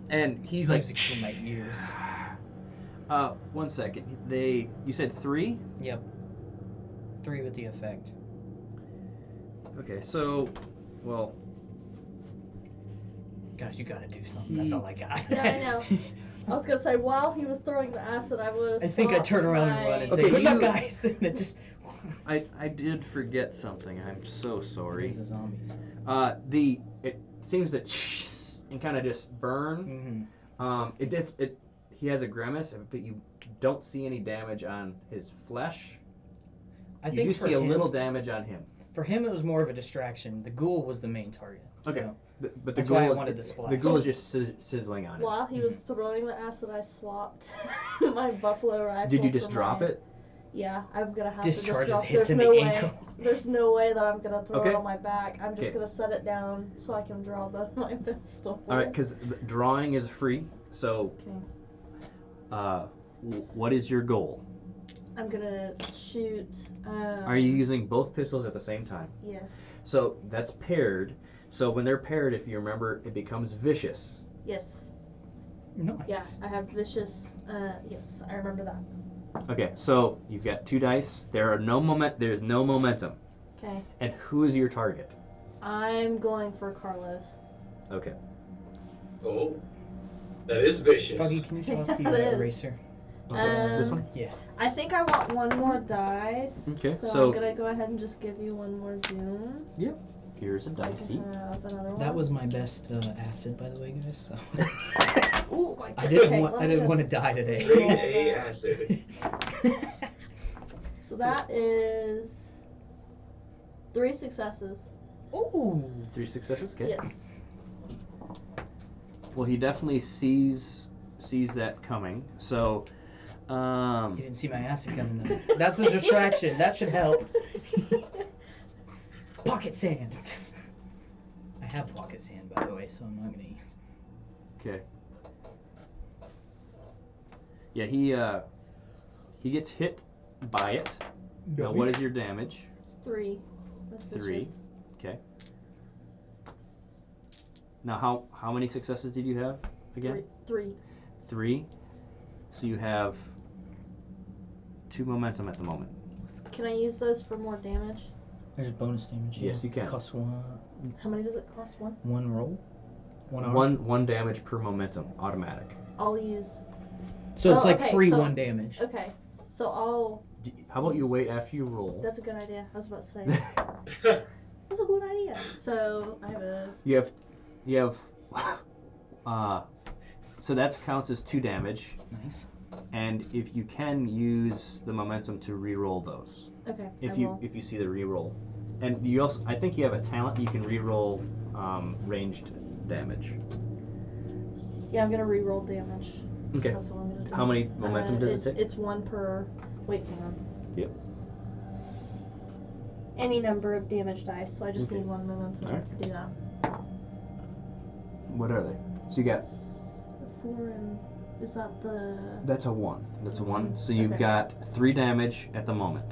And he's like. Music to my ears. 1 second. You said 3? Yep. 3 with the effect. Okay, so, well, Guys, you gotta do something. That's all I got. Yeah, I know. I was gonna say while he was throwing the acid, I would have. I think I'd turn around and run and Okay, say, "Good luck, you- guys!" And then just. I did forget something. I'm so sorry. These are zombies. It seems that and kind of just burn. Mm-hmm. He has a grimace, but you don't see any damage on his flesh. I You think do for see a him, little damage on him. For him, it was more of a distraction. The ghoul was the main target. Okay. So But the that's ghoul, why I wanted the splash. the ghoul is just sizzling on it. While he was throwing the acid, I swapped my buffalo rifle. Did you just for drop my- it? Yeah, I'm gonna have Discharges to just drop. hits There's in no the way. ankle. There's no way that I'm gonna throw Okay. it on my back. I'm just Okay. gonna set it down so I can draw both my pistols. All right, because drawing is free. So, Okay. what is your goal? I'm gonna shoot. Are you using both pistols at the same time? Yes. So that's paired. So when they're paired, if you remember, it becomes vicious. Yes. Nice. Yeah, I have vicious. Yes, I remember that. Okay, so you've got 2 dice. There's no momentum. Okay. And who is your target? I'm going for Carlos. Okay. Oh, that is vicious. Foggy, can you toss the It is. eraser? This one? Yeah. I think I want one more dice. Okay, So, so- I'm gonna go ahead and just give you one more doom. Here's a So I can dicey. have another one. That was my best acid, by the way, guys. So. Ooh, my I didn't okay, want. let I me didn't want to just- die today. Grade A acid. So that is 3 successes. Ooh. 3 successes. Okay. Yes. Well, he definitely sees that coming. So, You didn't see my acid coming though. That's a distraction. That should help. Pocket sand. I have pocket sand, by the way, so I'm not gonna use. okay. Yeah, he gets hit by it. Now, what is your damage? It's 3. That's 3. vicious. Okay. Now, how many successes did you have again? 3. 3. So you have 2 momentum at the moment. Can I use those for more damage? There's bonus damage. Yes, you can. Costs How many does it cost? 1? one roll. Arm. One damage per momentum, automatic. I'll use. So it's Oh, like okay, free so- 1 damage. Okay. So I'll. How about you wait after you roll? That's a good idea. I was about to say. That's a good idea. So I have a. You have, so that counts as 2 damage, Nice. and if you can use the momentum to re-roll those, Okay. if I you will. see the re-roll, and you also, I think you have a talent you can re-roll ranged damage. Yeah, I'm gonna re-roll damage. Okay. That's what I'm gonna do. How many momentum does it take? It's 1 per. Wait, hang on. Yep. Any number of damage dice, so I just Okay. need 1 momentum Alright. to do that. What are they? So you got. That's 4 and. Is that the. That's a 1. That's a 1. one. So you've Okay. got 3 damage at the moment.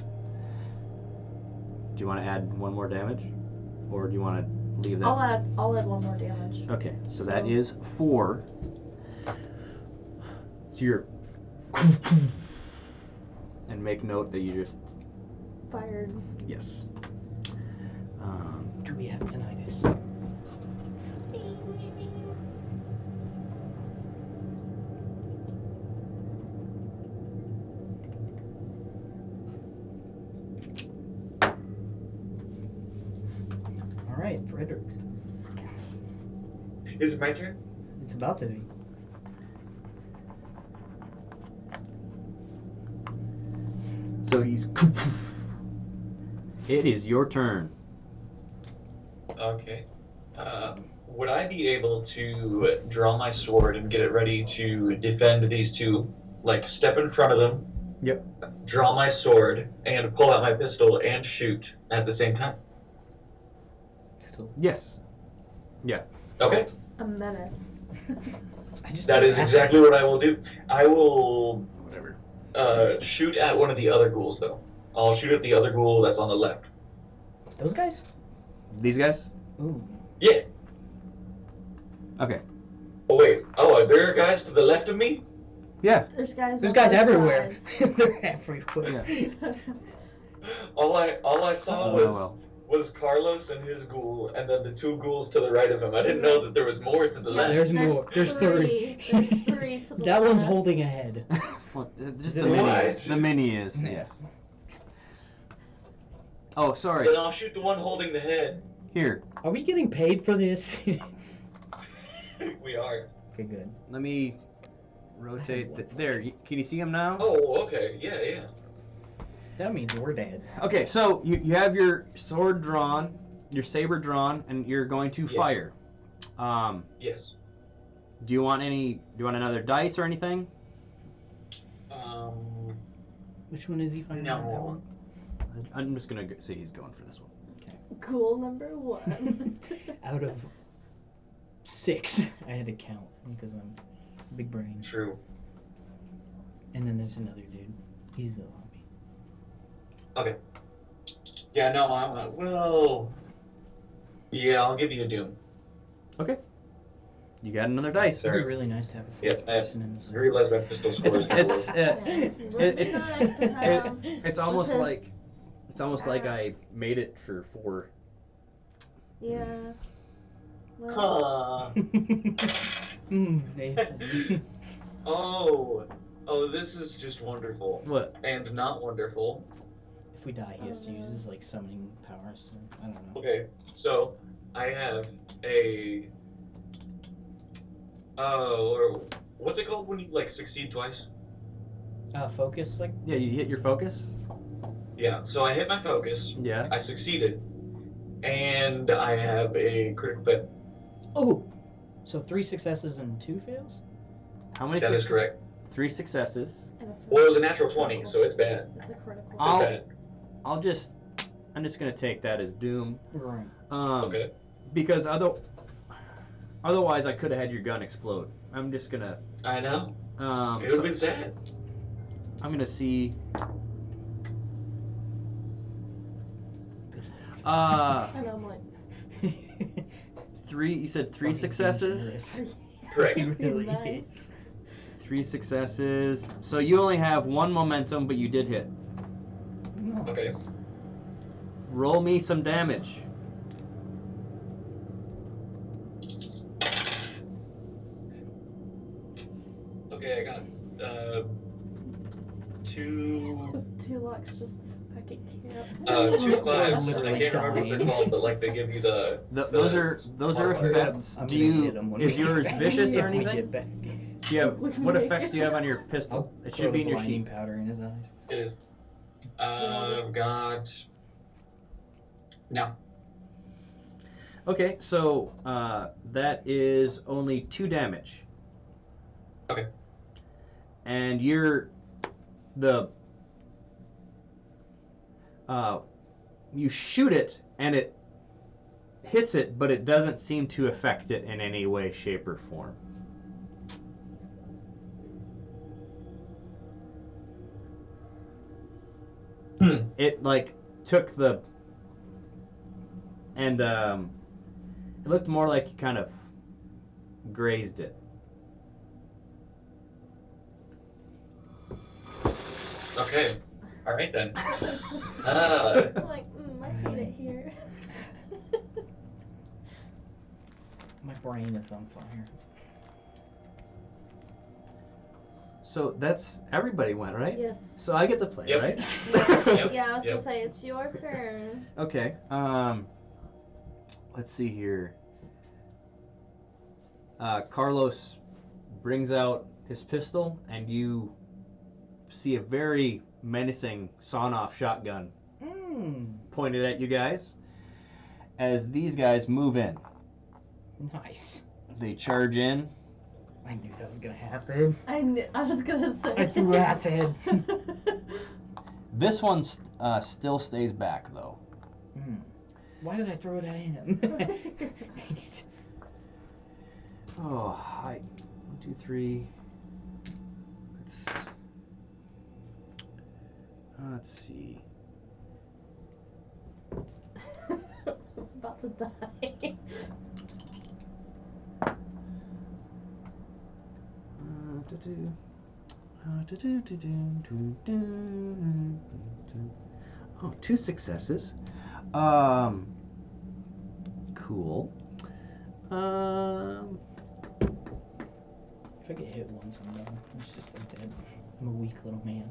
Do you want to add 1 more damage, or do you want to leave that? I'll add 1 more damage. Okay, so that So- is 4. So you're. And make note that you just. Fired. Yes. Do we have tinnitus? All right, Frederick. Is it my turn? It's about to be. So he's. It is your turn. Okay. Would I be able to draw my sword and get it ready to defend these two? Like, step in front of them. Yep. Draw my sword and pull out my pistol and shoot at the same time. Still. Yes. Okay. A menace. I just That is acid. exactly what I will do. I will Whatever. shoot at one of the other ghouls, though. I'll shoot at the other ghoul that's on the left. Those guys? These guys? Ooh. Yeah. Okay. Oh, wait. Oh, are there guys to the left of me? Yeah. There's guys. There's on guys both everywhere. sides. They're everywhere. Yeah. All I saw Oh, was well. was Carlos and his ghoul, and then the 2 ghouls to the right of him. I didn't know that there was more to the Yeah, left. There's more. There's 3. There's 3 to the That one's left. holding a head. Well, just The the mini. what? Is. The mini is. Yeah. Yes. Oh, sorry. Then I'll shoot the one holding the head. Here. Are we getting paid for this? We are. Okay, good. Let me rotate. There. Can you see him now? Oh, okay. Yeah, yeah. That means we're dead. Okay, so you have your sword drawn, your saber drawn, and you're going to Yes. fire. Yes. Do you want another dice or anything? Which one is he fighting? No. That one? I'm just gonna see he's going for this one. Cool number 1. Out of 6, I had to count because I'm big brain. True. And then there's another dude. He's a zombie. Okay. Yeah, no, well... Yeah, I'll give you a Doom. Okay. You got another dice. It'd be really nice to have a Yeah, fourth person in this. Very lesbian pistol scores. It's almost Because- like I Axe. made it for 4. Yeah. Well, Nathan. Oh, this is just wonderful. What? And not wonderful. If we die, he has to use his like summoning powers. So I don't know. Okay, so I have a. Oh, what's it called when you like succeed twice? Focus like. Yeah, you hit your focus. Yeah, so I hit my focus. Yeah. I succeeded, and I have a critical hit. Oh, so 3 successes and 2 fails. How many? That is correct. 3 successes. Well, it was a natural 20, so it's bad. It's a critical. I'll- It's I'm just gonna take that as doom. Right. bad. Okay. Because otherwise I could have had your gun explode. I'm just gonna. I know. It would So have been sad. I'm gonna see. And I'm like, 3. You said 3 Fucking successes. dangerous. Correct. He really Nice. is. 3 successes. So you only have 1 momentum, but you did hit. No. Okay. Roll me some damage. Okay, I got 2. 2 locks just fucking can't. 2 fives. I Literally can't remember what they're dying. called, but like they give you the. Those are modifier. effects. I'm Do gonna you? hit him when Is we yours get back. vicious or If we anything? get back. Do you have, what effects do you have on your I'll pistol? It throw should be in the your blinding sheet. powder in his eyes. It is. I've got. No. Okay, so that is only 2 damage. Okay. And you're you shoot it and it hits it, but it doesn't seem to affect it in any way, shape, or form. It like took the and it looked more like you kind of grazed it. Okay. All right then. I'm like, I hate it here. My brain is on fire. So that's everybody went, right? Yes. So I get to play, Yep. right? Yep. Yeah, I was Yep. gonna say it's your turn. Okay. Let's see here. Carlos brings out his pistol, and you see a very menacing sawn-off shotgun pointed at you guys. As these guys move in, Nice. they charge in. I knew that was gonna happen. I was gonna say. I threw acid. This one still stays back, though. Why did I throw it at him? Dang it. Oh, hi. 1, 2, 3. Let's see. About to die. Oh, 2 successes. Cool. If I get hit once, I'm done. It's just I'm dead. I'm a weak little man.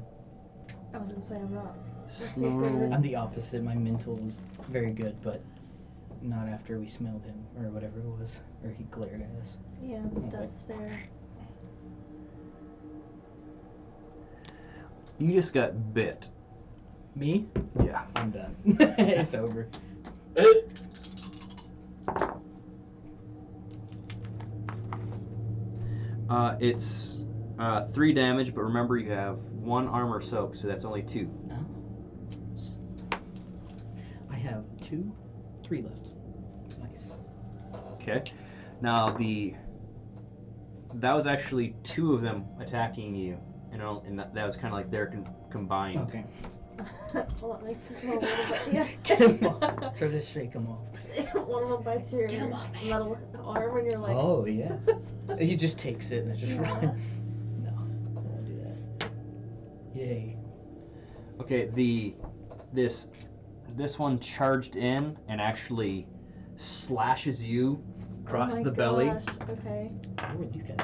I was gonna say I'm not. Snarl. I'm the opposite. My mental is very good, but not after we smelled him or whatever it was, or he glared at us. Yeah, death stare. You just got bit. Me? Yeah. I'm done. It's over. It's 3 damage, but remember you have 1 armor soak, so that's only 2. Oh. I have 3 left. Nice. Okay. Now that was actually 2 of them attacking you, and that was kind of like their combined. Okay. Well, that makes me feel a little bit. Yeah. Get him off. Try to shake him off. One of them bites your Get him off me. metal arm, and you're like. Oh yeah. He just takes it and it just Yeah. runs. No, I won't do that. Yay. Okay. This one charged in and actually slashes you across Oh my the belly. gosh. Okay. Who are these guys?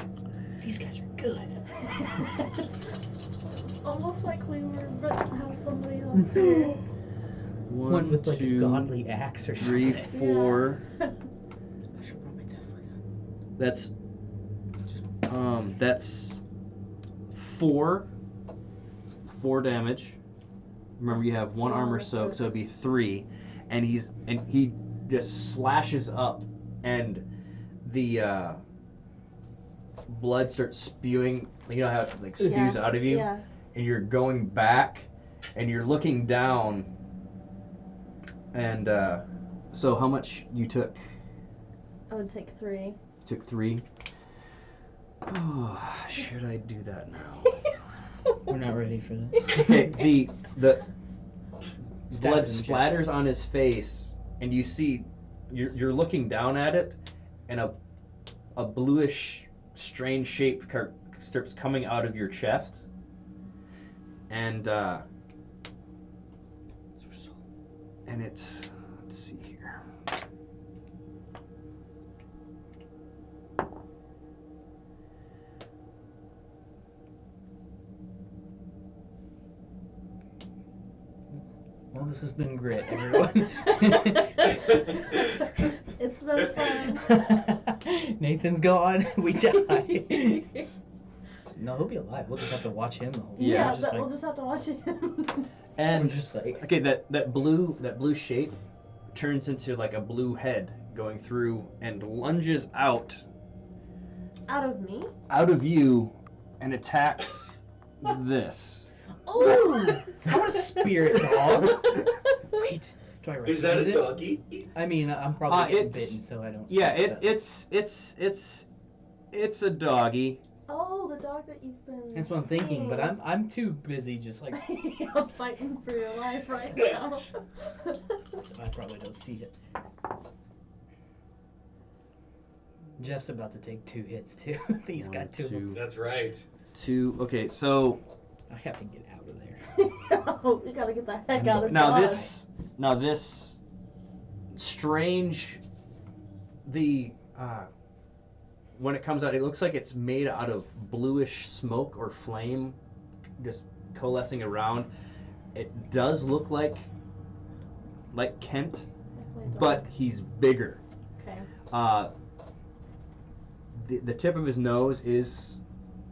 These guys are good. It's almost like we were meant to have somebody else there. One with like a 2, godly axe or 3, something. 4. Yeah. I should brought my Tesla gun. That's 4 damage. Remember you have 1 Yeah, armor that's soak, what so it it'd be is. 3, and he just slashes up, and the blood starts spewing. You know how it like spews Yeah, out of you, Yeah. and you're going back, and you're looking down, and so how much you took? I would take 3. Took 3. Oh, should I do that now? We're not ready for this. Okay, the Stab blood him, Jeff. splatters on his face, and you see you're looking down at it, and a bluish, strange shape starts coming out of your chest, and it's, let's see here. Well, this has been grit, everyone. It's been fun. Nathan's gone. We die. No, he'll be alive. We'll just have to watch him the whole time. Yeah, Just we'll just have to watch him. we're And just like, okay, that blue shape turns into like a blue head going through and lunges out Out of me? of you and attacks this. Oh! I want a spirit dog. Wait, do I Is that recognize a it? doggy? I mean, I'm probably getting it's- bitten, so I don't. Yeah, but it's a doggy. Oh, the dog that you've been. That's what I'm thinking, but seeing. I'm too busy just like I'm fighting for your life right now. I probably don't see it. Jeff's about to take 2 hits too. He's 1, got 2 of them. 2, That's right. 2. Okay, so I have to get out of there. Oh, you gotta get the heck I'm out of now Dodge. this strange when it comes out, it looks like it's made out of bluish smoke or flame, just coalescing around. It does look like Kent, Definitely a but dog. he's bigger. Okay. The tip of his nose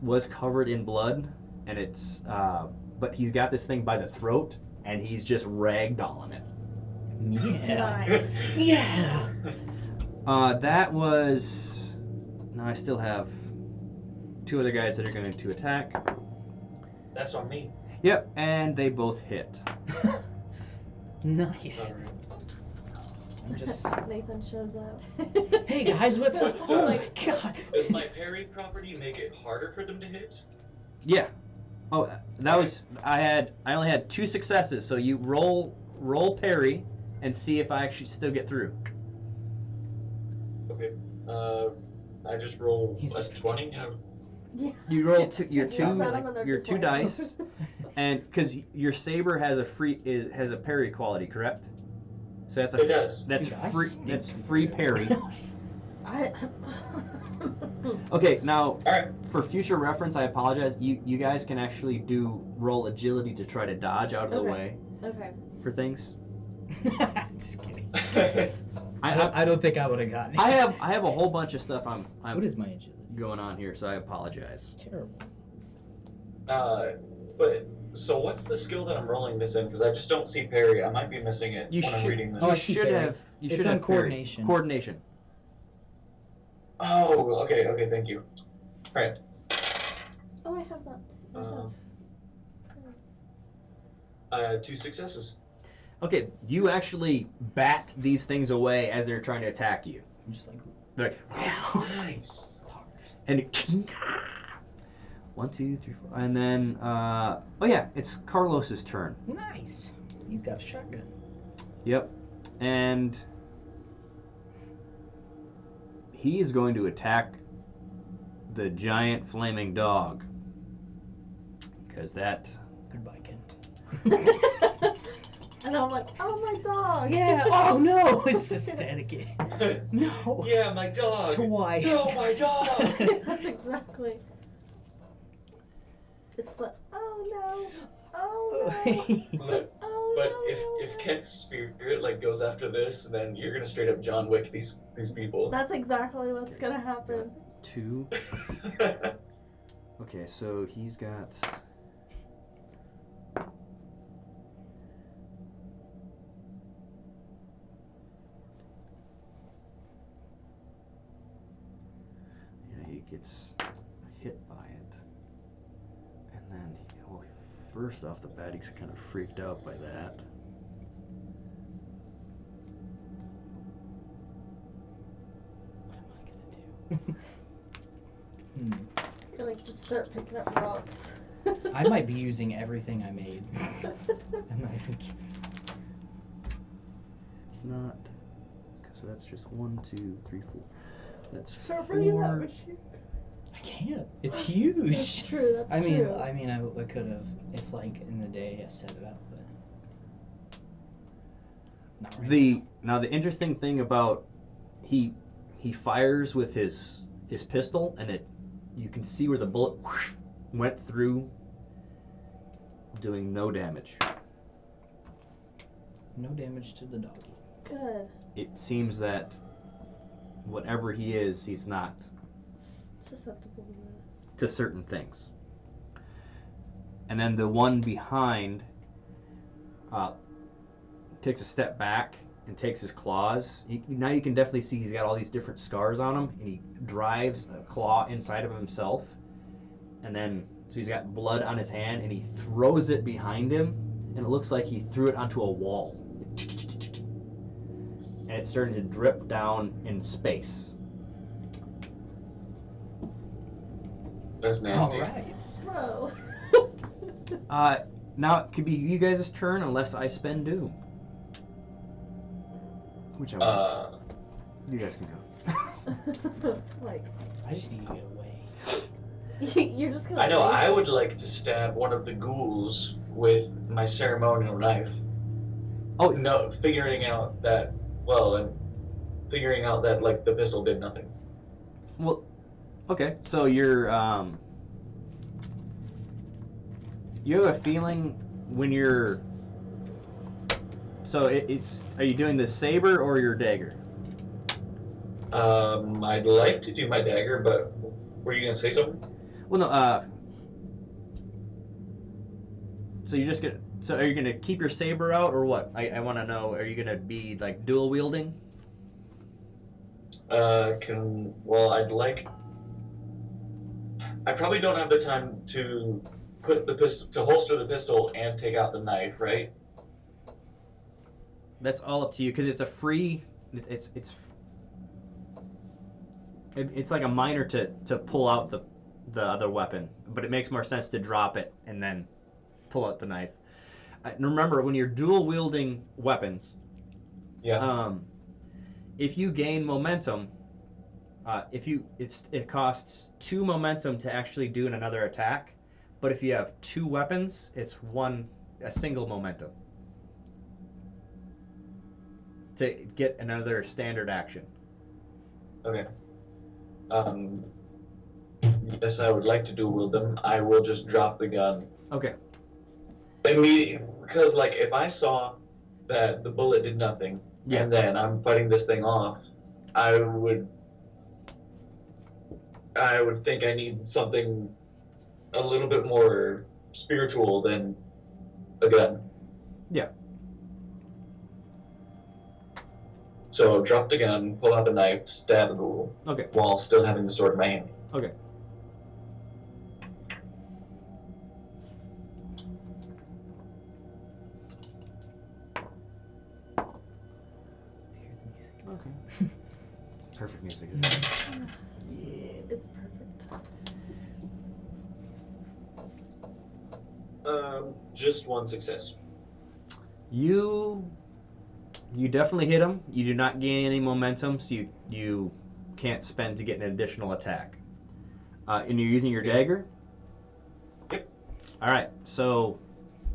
was covered in blood, and it's but he's got this thing by the throat, and he's just ragdolling it. Yeah. Nice. Yeah. That was. Now I still have 2 other guys that are going to attack. That's on me. Yep, and they both hit. Nice. Alright. I'm just. Nathan shows up. Hey guys, what's up? Oh my god. Does my parry property make it harder for them to hit? Yeah. Oh, that was I only had 2 successes, so you roll parry and see if I actually still get through. Okay. I just roll He's a just 20. Yeah. You roll your He two looks at him and they're your just 2 like- dice, and because your saber has a parry quality, correct? So that's It does. that's 2 dice? free that's free parry. I. Okay, now Alright. for future reference, I apologize. You guys can actually roll agility to try to dodge out of the Okay. way Okay. for things. Just kidding. I I don't think I would have gotten it. I have a whole bunch of stuff I'm What is my agility? going on here, so I apologize. Terrible. But So what's the skill that I'm rolling this in? Because I just don't see parry. I might be missing it You when I'm should- reading this. Oh, I You see should parry. have. You It's should on have parry. coordination. Coordination. Oh, okay, thank you. Alright. Oh, I have that. I have. 2 successes. Okay, you actually bat these things away as they're trying to attack you. I'm just like, They're like, Nice. and it, 1, 2, 3, 4, and then oh yeah, it's Carlos's turn. nice. He's got a shotgun. Yep, and he is going to attack the giant flaming dog because that. Goodbye, Kent. And I'm like, oh, my dog. Yeah. Oh no, it's just dead again. No. Yeah, my dog. Twice. No, my dog. That's exactly. It's like, oh no, oh no, But, oh but no. if Kent's spirit like goes after this, then you're gonna straight up John Wick these people. That's exactly what's gonna happen. 2. Okay, so he's got. Yeah, he gets hit by it. And then, well, first off the bat, he's kind of freaked out by that. What am I gonna do? You're like, just start picking up rocks. I might be using everything I made. I'm not even kidding. It's not. So that's just 1, 2, 3, 4. That's Start bringing that 4. machine. I can't. It's huge. That's true. That's I mean, true. I could have if like in the day I set it up, but not right Now the interesting thing about he fires with his pistol and you can see where the bullet went through, doing no damage. No damage to the doggy. Good. It seems that whatever he is, he's not Susceptible to that. to certain things. And then the one behind takes a step back and takes his claws. Now you can definitely see he's got all these different scars on him, and he drives a claw inside of himself. And then, so he's got blood on his hand, and he throws it behind him, and it looks like he threw it onto a wall. And it's starting to drip down in space. That's nasty. All right. Bro. Now it could be you guys' turn unless I spend doom. Whichever. You guys can go. Like, I just need to get away. you're just gonna. I know. leave? I would like to stab one of the ghouls with my ceremonial knife. Oh No, figuring out that like the pistol did nothing. well, okay. So you're you have a feeling when you're. So it's. Are you doing the saber or your dagger? I'd like to do my dagger, but were you gonna say something? Well, no. So you're just gonna. So are you gonna keep your saber out or what? I want to know. Are you gonna be like dual wielding? I'd like. I probably don't have the time to put the pistol to holster the pistol and take out the knife, right? That's all up to you because it's a free. It's like a minor to pull out the other weapon, but it makes more sense to drop it and then pull out the knife. And remember, when you're dual wielding weapons, Yeah. if you gain momentum, it costs 2 momentum to actually do another attack, but if you have 2 weapons, it's a single momentum to get another standard action. Okay. Yes, I would like to dual wield them. I will just drop the gun. Okay. Immediately, because like if I saw that the bullet did nothing, Yeah. and then I'm fighting this thing off, I would think I need something a little bit more spiritual than a gun. Yeah. So drop the gun, pull out the knife, stab the ghoul, Okay. while still having the sword in my hand. Okay. Hear the music. Okay. Perfect music. Isn't it? Yeah, it's perfect. Just one success. You definitely hit him. You do not gain any momentum, so you can't spend to get an additional attack. And you're using your dagger? Yep. Alright, so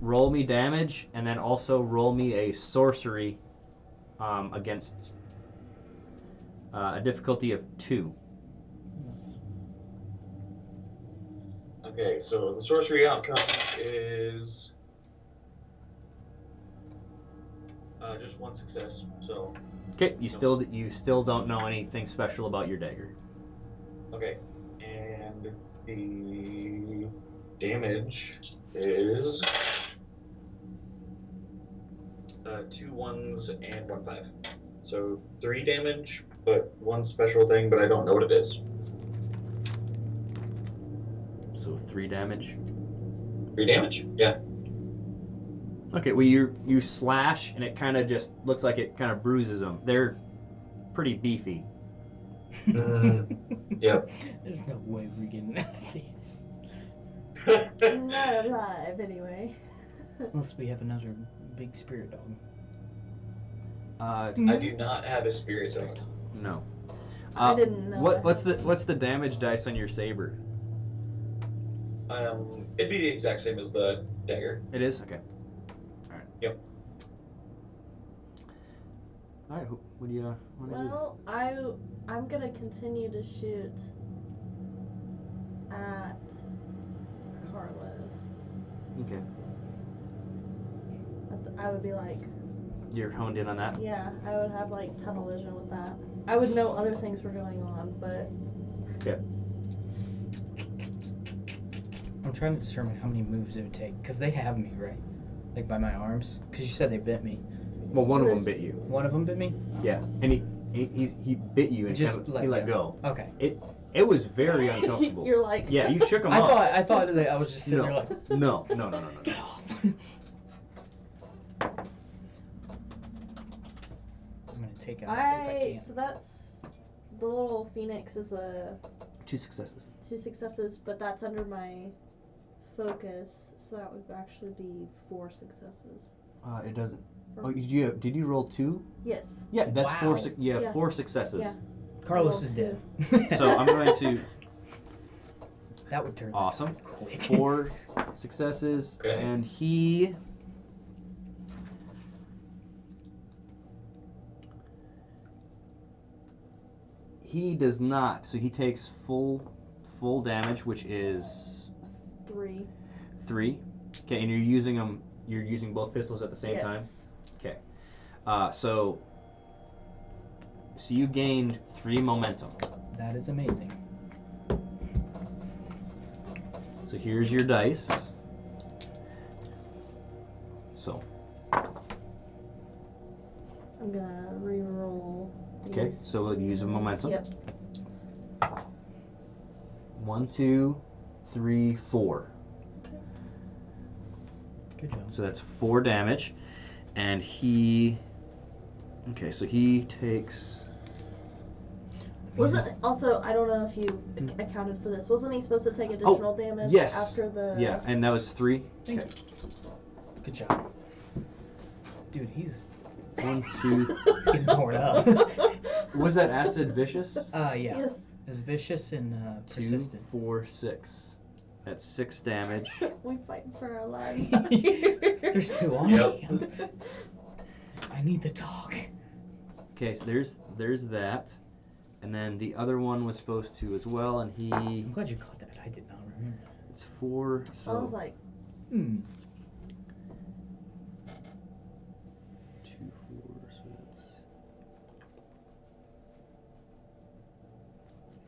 roll me damage, and then also roll me a sorcery against a difficulty of 2. Okay, so the sorcery outcome is just one success. So Okay, you still don't know anything special about your dagger. okay, and the damage is 2 1s and 1 5. So 3 damage, but 1 special thing, but I don't know what it is. So 3 damage. 3 damage? Yeah. Okay, well you slash and it kind of just looks like it kind of bruises them. They're pretty beefy. Yep. There's no way we're getting out of these. Not alive, anyway. Unless we have another big spirit dog. I do not have a spirit dog. No. I didn't know. What's the damage dice on your saber? It'd be the exact same as the dagger. It is? Okay. Alright. Yep. Alright, what do you want to do? Well, I'm gonna continue to shoot at Carlos. Okay. I would be like, You're honed in on that? yeah, I would have like tunnel vision with that. I would know other things were going on, but Okay. I'm trying to determine how many moves it would take, because they have me, right? Like by my arms? Because you said they bit me. Well, one of them bit you. One of them bit me? Yeah, and he bit you and Just he let go. Okay. It was very uncomfortable. you're like, Yeah, you shook him off. I thought that I was just sitting there like, No. get off. I'm gonna take out if I can. So that's the little phoenix is a 2 successes. 2 successes, but that's under my focus, so that would actually be 4 successes. It doesn't. Oh, did you roll 2? Yes. Yeah, that's Wow. 4. Yeah. 4 successes. Yeah. Carlos is dead. So I'm going to. That would turn Awesome. quick. 4 successes, Okay. and he. He does not. So he takes full damage, which is 3. 3. Okay, and you're using them. You're using both pistols at the same time. Yes. Okay. So you gained 3 momentum. That is amazing. So here's your dice. So. I'm gonna re-roll. Okay, these. so we'll use a momentum. Yep. 1, 2, 3, 4. Good job. So that's 4 damage, and he. Okay, so he takes. Wasn't also, I don't know if you accounted for this. Wasn't he supposed to take additional damage yes. after the? Yeah, and that was 3. Thank you. Good job. Dude, he's 1, 2. getting torn up. Was that acid vicious? Yeah. Yes. It's vicious and 2, persistent. 4, 6. That's 6 damage. We fighting for our lives out here. There's 2 on Yep. me. I need the dog. Okay, so there's that, and then the other one was supposed to as well, and he. I'm glad you caught that. I did not remember. It's 4. So. I was like, Hmm. 2, 4. So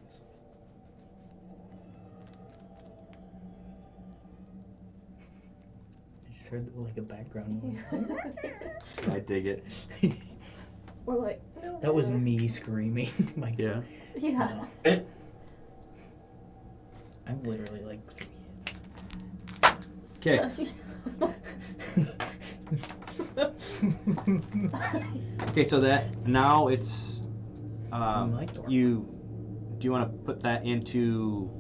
that's. He's so heard like a background noise. I dig it. Or like, no. That was me screaming. Like, Yeah. Yeah. no. I'm literally like 3 hits. Okay, so that now it's Like Dora. do you want to put that into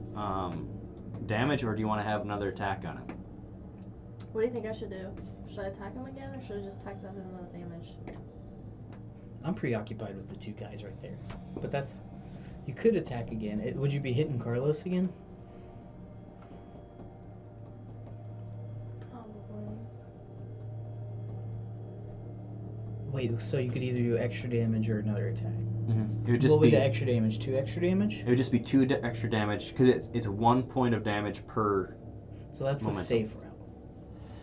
damage, or do you want to have another attack on it? What do you think I should do? Should I attack him again, or should I just attack that into the damage? I'm preoccupied with the 2 guys right there. But that's... You could attack again. Would you be hitting Carlos again? Probably. Wait, so you could either do extra damage or another attack. Mm-hmm. It would just What would be the extra damage? 2 extra damage? it would just be 2 extra damage because it's 1 point of damage per. So that's the Momentum. safe route.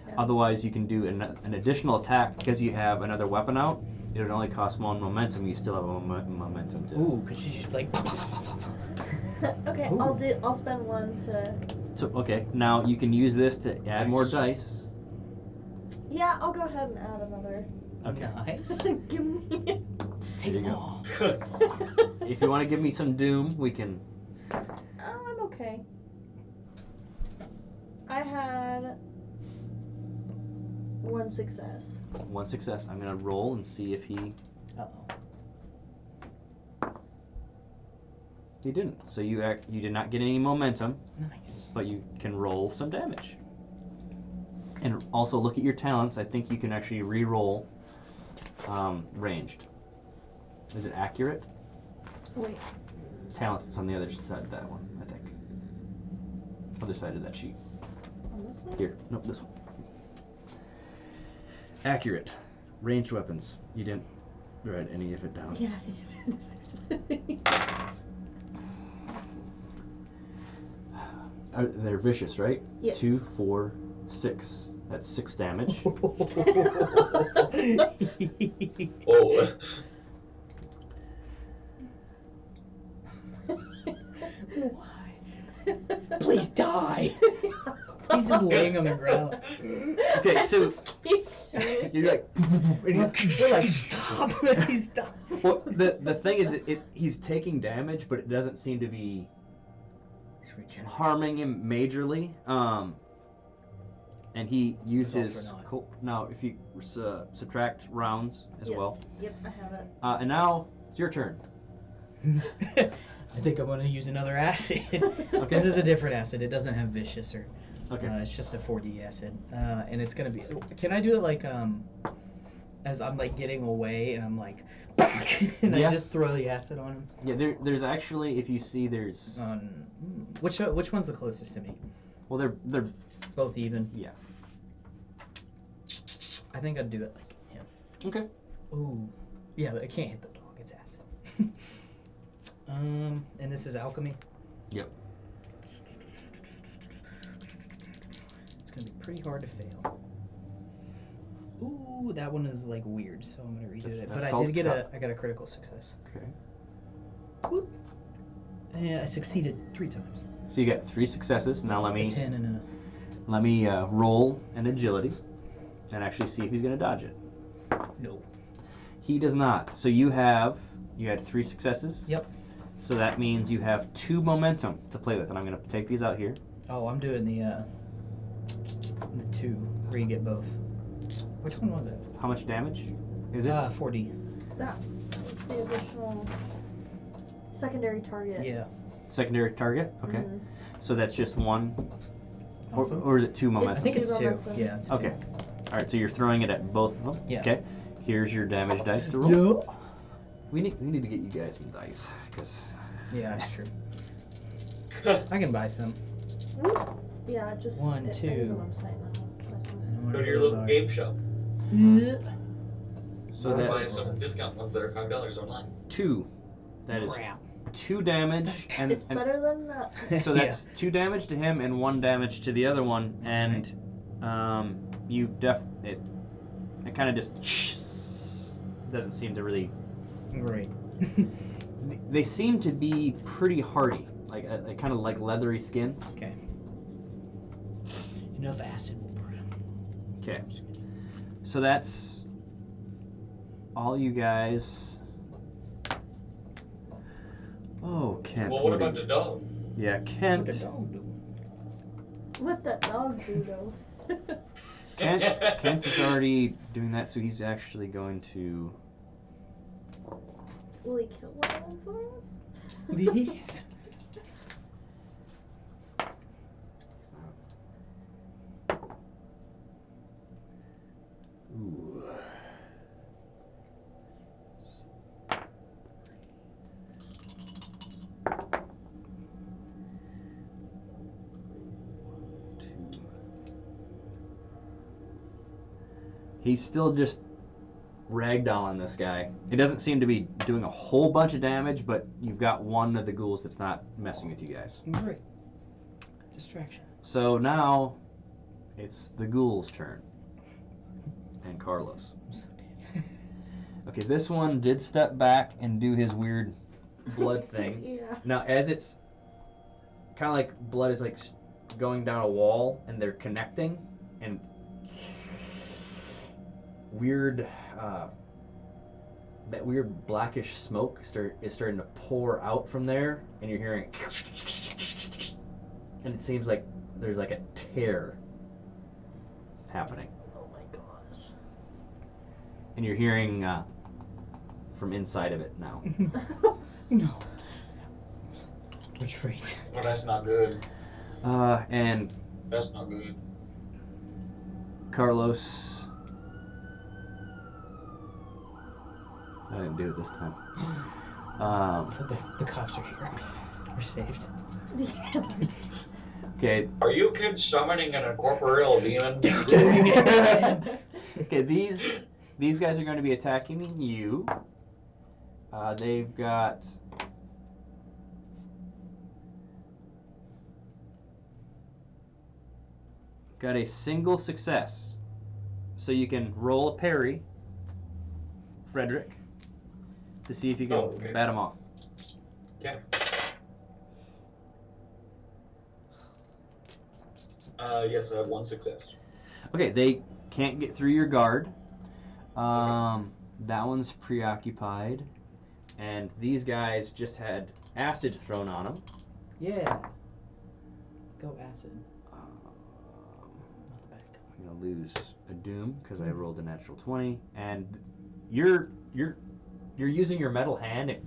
Yeah. Otherwise, you can do an additional attack because you have another weapon out. It would only cost 1 momentum. You still have a momentum to. Ooh, because she's just like... Okay, Ooh. I'll spend 1 to. So okay, now you can use this to add more Nice. dice. Yeah, I'll go ahead and add another. Okay. Nice. Give me. Take There you them go. all. If you want to give me some doom, we can. Oh, I'm okay. I had 1 success. 1 success. I'm gonna roll and see if he Uh-oh. didn't. So you did not get any momentum, Nice. but you can roll some damage. And also look at your talents. I think you can actually re-roll ranged. Is it accurate? Wait. Talents is on the other side of that one, I think. Other side of that sheet. On this one? Here, nope, this one. Accurate. Ranged weapons. You didn't write any of it down. Yeah. They're vicious, right? Yes. 2, 4, 6. That's 6 damage. Oh. Why? Please die. He's just laying on the ground. Okay, so Just keep shooting. you're like, We're like, stop. Please stop. well, the thing is, he's taking damage, but it doesn't seem to be harming him majorly. And he used Results his or not. now if you subtract rounds as Yes. well. Yep, I have it. And now it's your turn. I think I'm gonna use another acid. Okay. This is a different acid. It doesn't have vicious or. Okay. It's just a 4D acid, and it's gonna be. Can I do it like as I'm like getting away and I'm like, and Yeah. I just throw the acid on him? Yeah, there's actually, if you see, there's Which one's the closest to me? well, they're Both even. yeah. I think I'd do it like him. Okay. Ooh, yeah, but I can't hit the dog. It's acid. And this is alchemy. Yep. It's gonna be pretty hard to fail. Ooh, that one is like weird, so I'm gonna redo That's- it. that's But I called did get cut. I got a critical success. Okay. Whoop. And I succeeded 3 times. So you got 3 successes. Now let A me 10 and a. roll an agility, and actually see if he's gonna dodge it. No. He does not. So you had 3 successes. Yep. So that means you have 2 momentum to play with, and I'm gonna take these out here. Oh, I'm doing the 2 where you get both. Which one was it? How much damage is it? 4D. That was the additional secondary target. Yeah. Secondary target. Okay. Mhm. So that's just 1, Awesome. or is it 2 I momentum? think it's 2. momentum. Yeah. It's Okay. All right. So you're throwing it at both of them. Yeah. Okay. Here's your damage dice to roll. 2. We need to get you guys some dice, because Yeah, that's true. I can buy some. Yeah, just. 1, I need 2. the website now. Go to your local game shop. so Buy that's some discount ones that are $5 online. 2. That is Crap. 2 damage, and It's better than that. so that's 2 damage to him and 1 damage to the other one, and you it kind of just doesn't seem to really. Great. They seem to be pretty hardy, like kind of like leathery skin. Okay. Enough acid will burn him. Okay. So that's all you guys. Oh, Kent. Well, what about the dog? Yeah, What Kent. the dog do? What that dog do though? Kent is already doing that, so he's actually going to. Will he kill one of them for us? These? Ooh. He's still just ragdolling this guy. He doesn't seem to be doing a whole bunch of damage, but you've got one of the ghouls that's not messing with you guys. Great. Distraction. So now it's the ghoul's turn. And Carlos. I'm so dead. Okay, this one did step back and do his weird blood thing. Yeah. Now, as it's kind of like blood is like going down a wall and they're connecting, and weird, that weird blackish smoke is starting to pour out from there, and you're hearing, and it seems like there's like a tear happening, Oh my gosh. and you're hearing from inside of it now. No. Retreat. Well, that's not good. And That's not good. Carlos. I didn't do it this time. The cops are here. We're saved. Okay. Are you kids summoning an incorporeal demon? Okay. These guys are going to be attacking you. They've got. Got a single success. So you can roll a parry, Frederick, to see if you can bat them off. Yeah. Yes, I have one success. Okay, they can't get through your guard. That one's preoccupied. And these guys just had acid thrown on them. Yeah. Go acid. Not the back. I'm gonna lose a doom because I rolled a natural 20, and you're using your metal hand and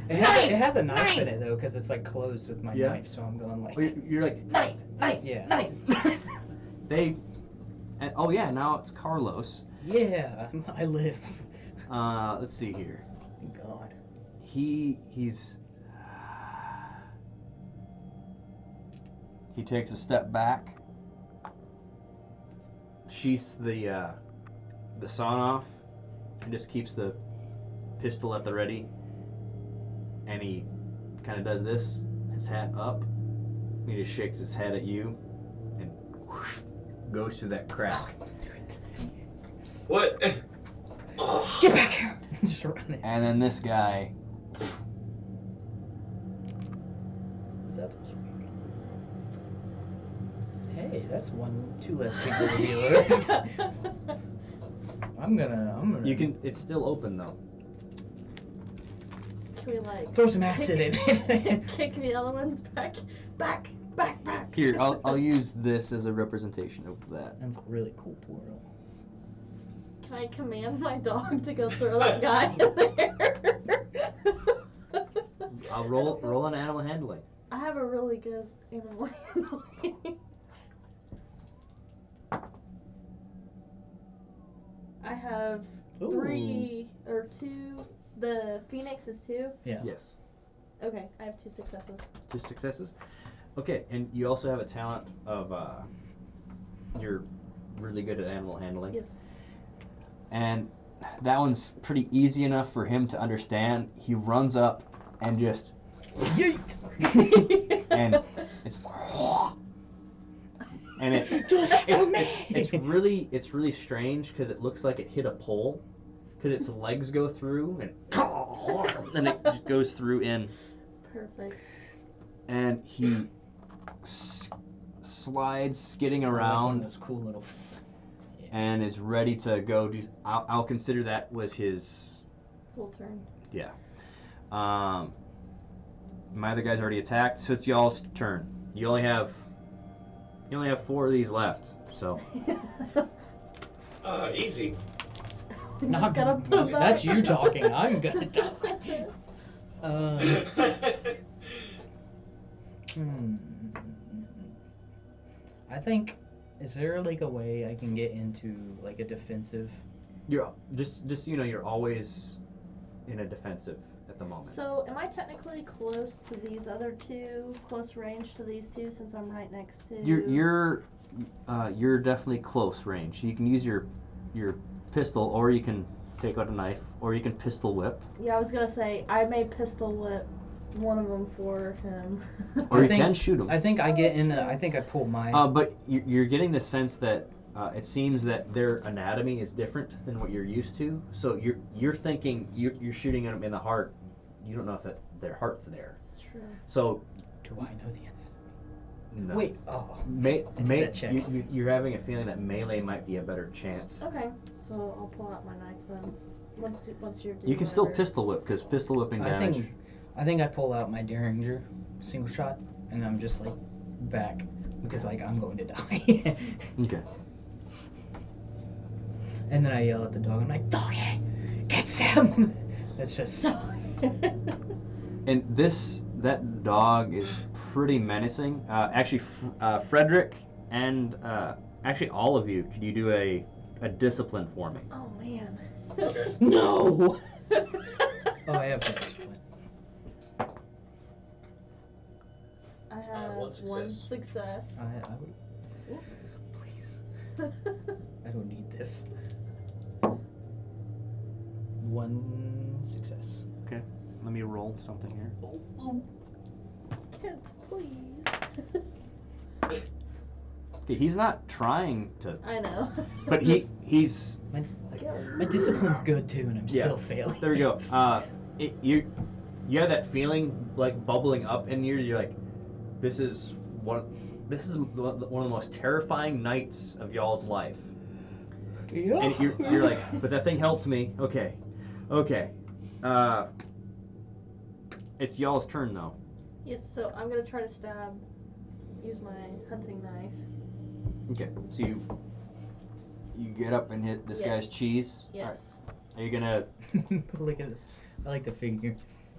It has a knife in it though, because it's like closed with my Yeah. knife, so I'm going like. you're like knife. Yeah. And oh yeah, now it's Carlos. Yeah, I live. Let's see here. Thank God. He takes a step back, sheaths the sawn off, and just keeps the pistol at the ready. And he kind of does this, his hat up. He just shakes his head at you, and whoosh, goes through that crack. What? Oh. Get back here! Just run it. And then this guy. Hey, that's two less people to deal with. I'm gonna. You can. It's still open though. Can we like Throw some acid in it. kick the other ones back? Here, I'll use this as a representation of that. That's a really cool portal. Can I command my dog to go throw that guy in there? I'll roll an animal handling. I have a really good animal handling. I have Ooh. 3 or 2. The Phoenix is 2. Yeah. Yes. Okay, I have 2 successes. 2 successes. Okay, and you also have a talent of you're really good at animal handling. Yes. And that one's pretty easy enough for him to understand. He runs up and just Yeet! and it's and it's really strange because it looks like it hit a pole because its legs go through and then it just goes through in. Perfect. And he slides, skidding I like one of around, those cool little. and is ready to go do. I'll consider that was his. Full turn. Yeah. My other guy's already attacked, so it's y'all's turn. You only have 4 of these left, so. Easy. Just gotta put back. That's you talking. I'm gonna talk. I think. Is there like a way I can get into like a defensive? You're just you're always in a defensive at the moment. So, am I technically close to these other 2? Close range to these 2 since I'm right next to. You're definitely close range. You can use your pistol, or you can take out a knife, or you can pistol whip. Yeah, I was gonna say I may pistol whip one of them for him. Or you can shoot him. I think I Oh, get that's in. true. I think I pull my. But you're getting the sense that it seems that their anatomy is different than what you're used to. So you're thinking you're shooting them in the heart. You don't know if their heart's there. It's true. So Do I know the anatomy? no. Wait. Oh. May, that check. you're having a feeling that melee might be a better chance. Okay, so I'll pull out my knife then. Once you're doing You can still whatever. pistol whip because pistol whipping damage. I think I pull out my Derringer single shot, and I'm just like back because like I'm going to die. Okay. And then I yell at the dog. I'm like, doggy, get Sam. That's just so. And that dog is pretty menacing. Actually, Frederick and actually all of you, could you do a discipline for me? Oh man. Okay. No. Oh, I have that. I have one one success. success. I would. Please. I don't need this. 1 success. Okay. Let me roll something here. Kent, please. Okay, he's not trying to, I know. but he's. My discipline's good too, and I'm Yeah. still failing. There we go. You have that feeling like bubbling up in you. You're like, this is one of the most terrifying nights of y'all's life. Yeah. And you're like, but that thing helped me. Okay. It's y'all's turn though. Yes, so I'm gonna try to use my hunting knife. Okay. So you get up and hit this guy's Yes. cheese. Yes. Are you gonna? Look at it. I like the figure.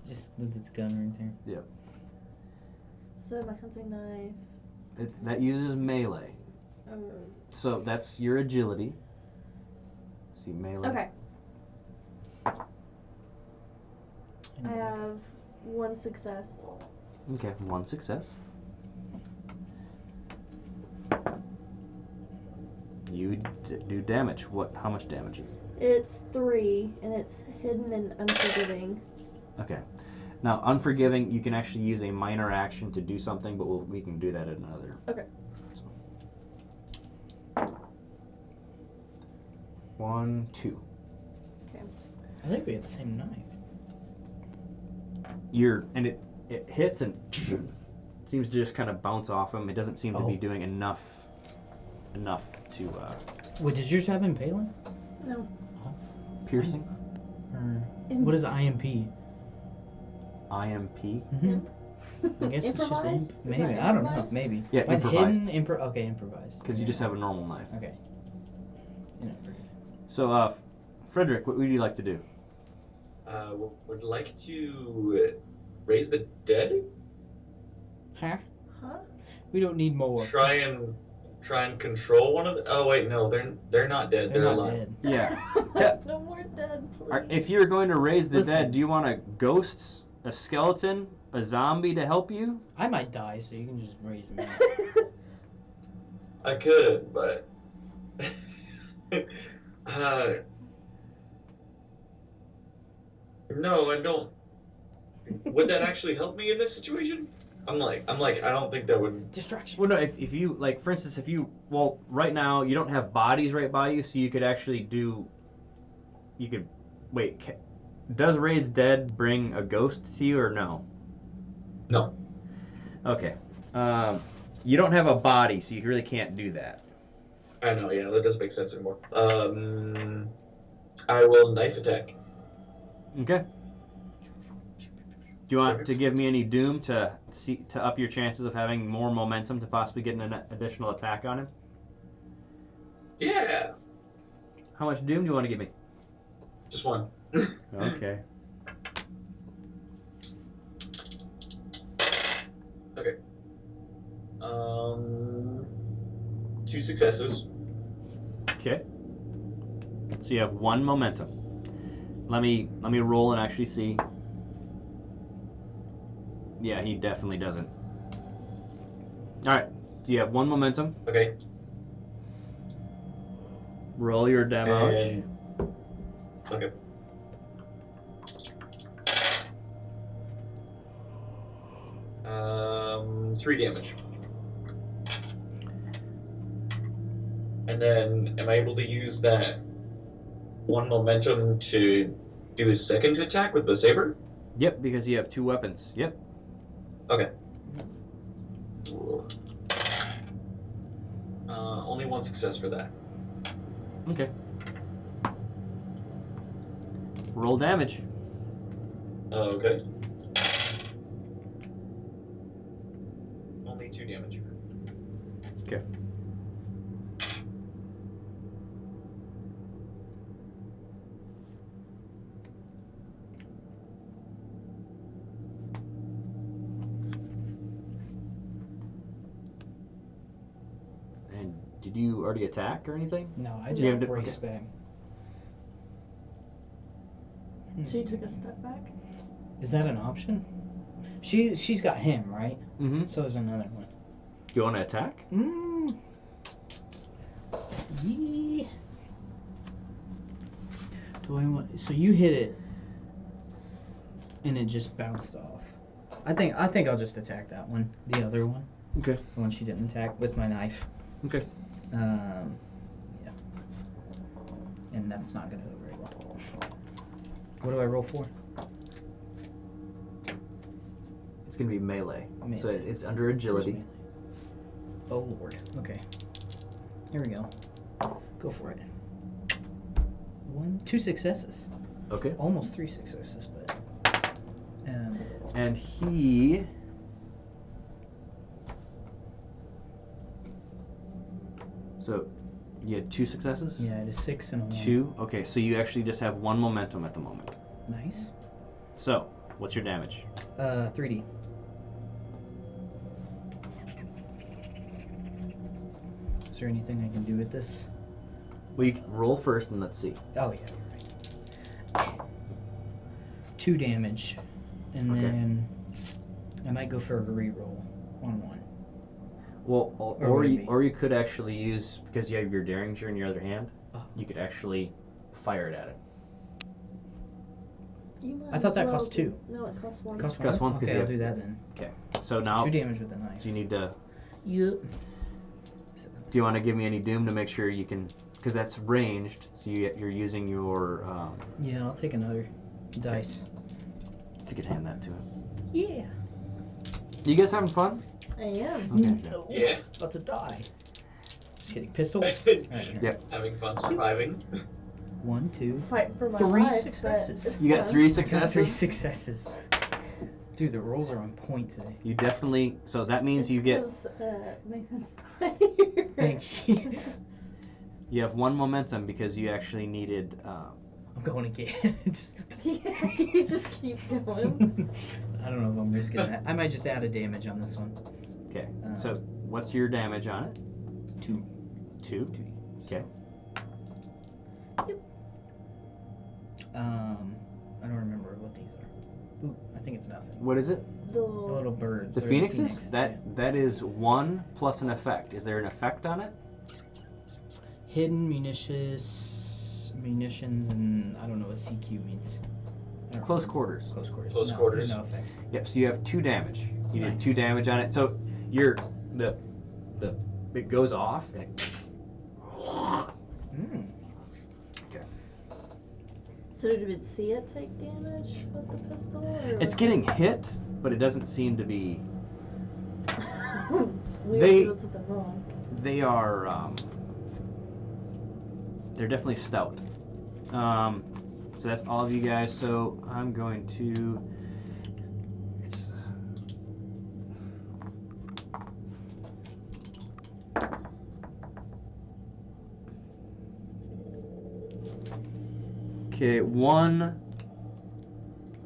Just with its gun right there. Yeah. So my hunting knife. That uses melee. So that's your agility. See melee. Okay. I have 1 success. Okay. 1 success. You do damage. How much damage is it? It's 3, and it's hidden and unforgiving. Okay. Now, unforgiving, you can actually use a minor action to do something, but we can do that at another. Okay. So. 1, 2. I think we have the same knife. And it hits and seems to just kind of bounce off him. It doesn't seem to be doing enough to Wait, does yours have impaling? No. piercing. Or what is IMP? IMP. Mm-hmm. I guess it's just Improvise? Is maybe. that I don't know. improvise? Maybe. Yeah, Mine's improvised. hidden. Okay, improvised. Because you just have a normal knife. Okay. So, Frederick, what would you like to do? Would like to raise the dead. Huh? Huh? We don't need more. Try and control one of the. Oh wait, no, they're not dead. They're They're not alive. dead. Yeah. No more dead, please. If you're going to raise the Listen. dead, do you want a ghost, a skeleton, a zombie to help you? I might die, so you can just raise me. I could, but no, I don't. Would that actually help me in this situation? I'm like, I don't think that would. Distraction. Well, no, if you, like, for instance, right now, you don't have bodies right by you, so you could actually wait, does raise dead bring a ghost to you, or no? No. Okay. You don't have a body, so you really can't do that. I know, yeah, that doesn't make sense anymore. I will knife attack. Okay. Do you want to give me any doom to up your chances of having more momentum to possibly get an additional attack on him? Yeah. How much doom do you want to give me? Just one. Okay. Okay. 2 successes. Okay. So you have 1 momentum. Let me roll and actually see. Yeah, he definitely doesn't. All right. So you have 1 momentum. Okay. Roll your damage. Okay. Um, 3 damage. And then, am I able to use that 1 momentum to do a second attack with the saber? Yep, because you have 2 weapons. Yep. Okay. Only 1 success for that. Okay. Roll damage. Okay. Only 2 damage. Okay. And did you already attack or anything? No, I You just have to- brace okay. back. So you took a step back? Is that an option? She's got him, right? Mm-hmm. So there's another one. Do you want to attack? Yeah. Do I want? So you hit it, and it just bounced off. I think I'll just attack that one, the other one, Okay. the one she didn't attack with my knife. Okay. Yeah. And that's not gonna go very well. What do I roll for? It's gonna be melee. Melee. So it's under agility. Oh lord. Okay. Here we go. Go for it. 2 successes. Okay. Almost 3 successes, but. And he. So, you had 2 successes? Yeah, it is 6 and a 1. 2? Okay, so you actually just have 1 momentum at the moment. Nice. So, what's your damage? 3D. Is there anything I can do with this? Well, you can roll first and let's see. Oh yeah, you're right. 2 damage, and Okay. then I might go for a reroll on 1. Well, Or maybe. or you could actually use, because you have your Derringer in your other hand, Oh. you could actually fire it at it. You might I thought as that well cost do- 2. No, it costs 1. Costs one, 'cause Okay, you I'll have- do that then. Okay. So now, 2 damage with the knife. so you need to. Yep. Do you want to give me any doom to make sure you can? Because that's ranged, so you're using your. Yeah, I'll take another dice. If you could hand that to him. Yeah. You guys having fun? I am. Okay. No. Yeah. About to die. Just kidding. Pistols. Right here. Yep. Having fun surviving. 1, 2. Fight for my 3 life, but successes. it's You got fun. 3 I got 3 successes. successes. Dude, the rolls are on point today. You definitely. So that means It's you get. 'cause, Nathan's not here. Thank you. You have 1 momentum because you actually needed. I'm going again. Just. Yeah, you just keep going. I don't know if I'm just gonna. I might just add a damage on this one. Okay. So what's your damage on it? 2. 2. Okay. I don't remember what these are. Ooh, I think it's nothing. What is it? The The little birds. The or phoenixes? yeah. That is 1 plus an effect. Is there an effect on it? Hidden munitions, and I don't know what CQ means. I don't Close remember. quarters. Close quarters. Close No, quarters. No effect. Yep. So you have 2 damage. You did Nice. 2 damage on it. So it goes off and it. Mm. So did we see it take damage with the pistol? Or It's getting hit, but it doesn't seem to be. We They- were doing something wrong. They are, they're definitely stout. So that's all of you guys. So I'm going to. It's. Okay, one.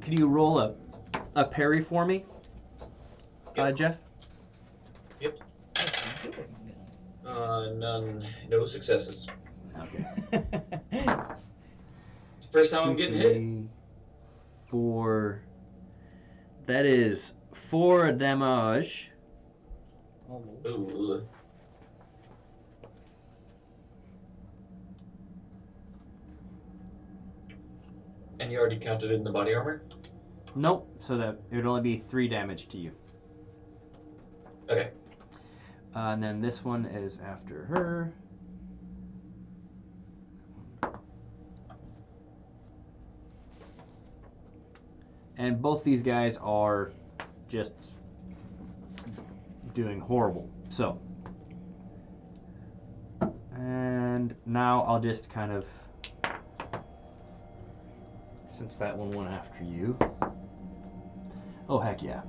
Can you roll a parry for me, Yep. Jeff? None. No successes. Okay. It's the first time I'm getting hit. 2, 3, 4. That is 4 damage. Ooh. And you already counted in the body armor? Nope. So that it would only be 3 damage to you. Okay. And then this one is after her. And both these guys are just doing horrible. So. And now I'll just kind of. Since that one went after you. Oh, heck yeah.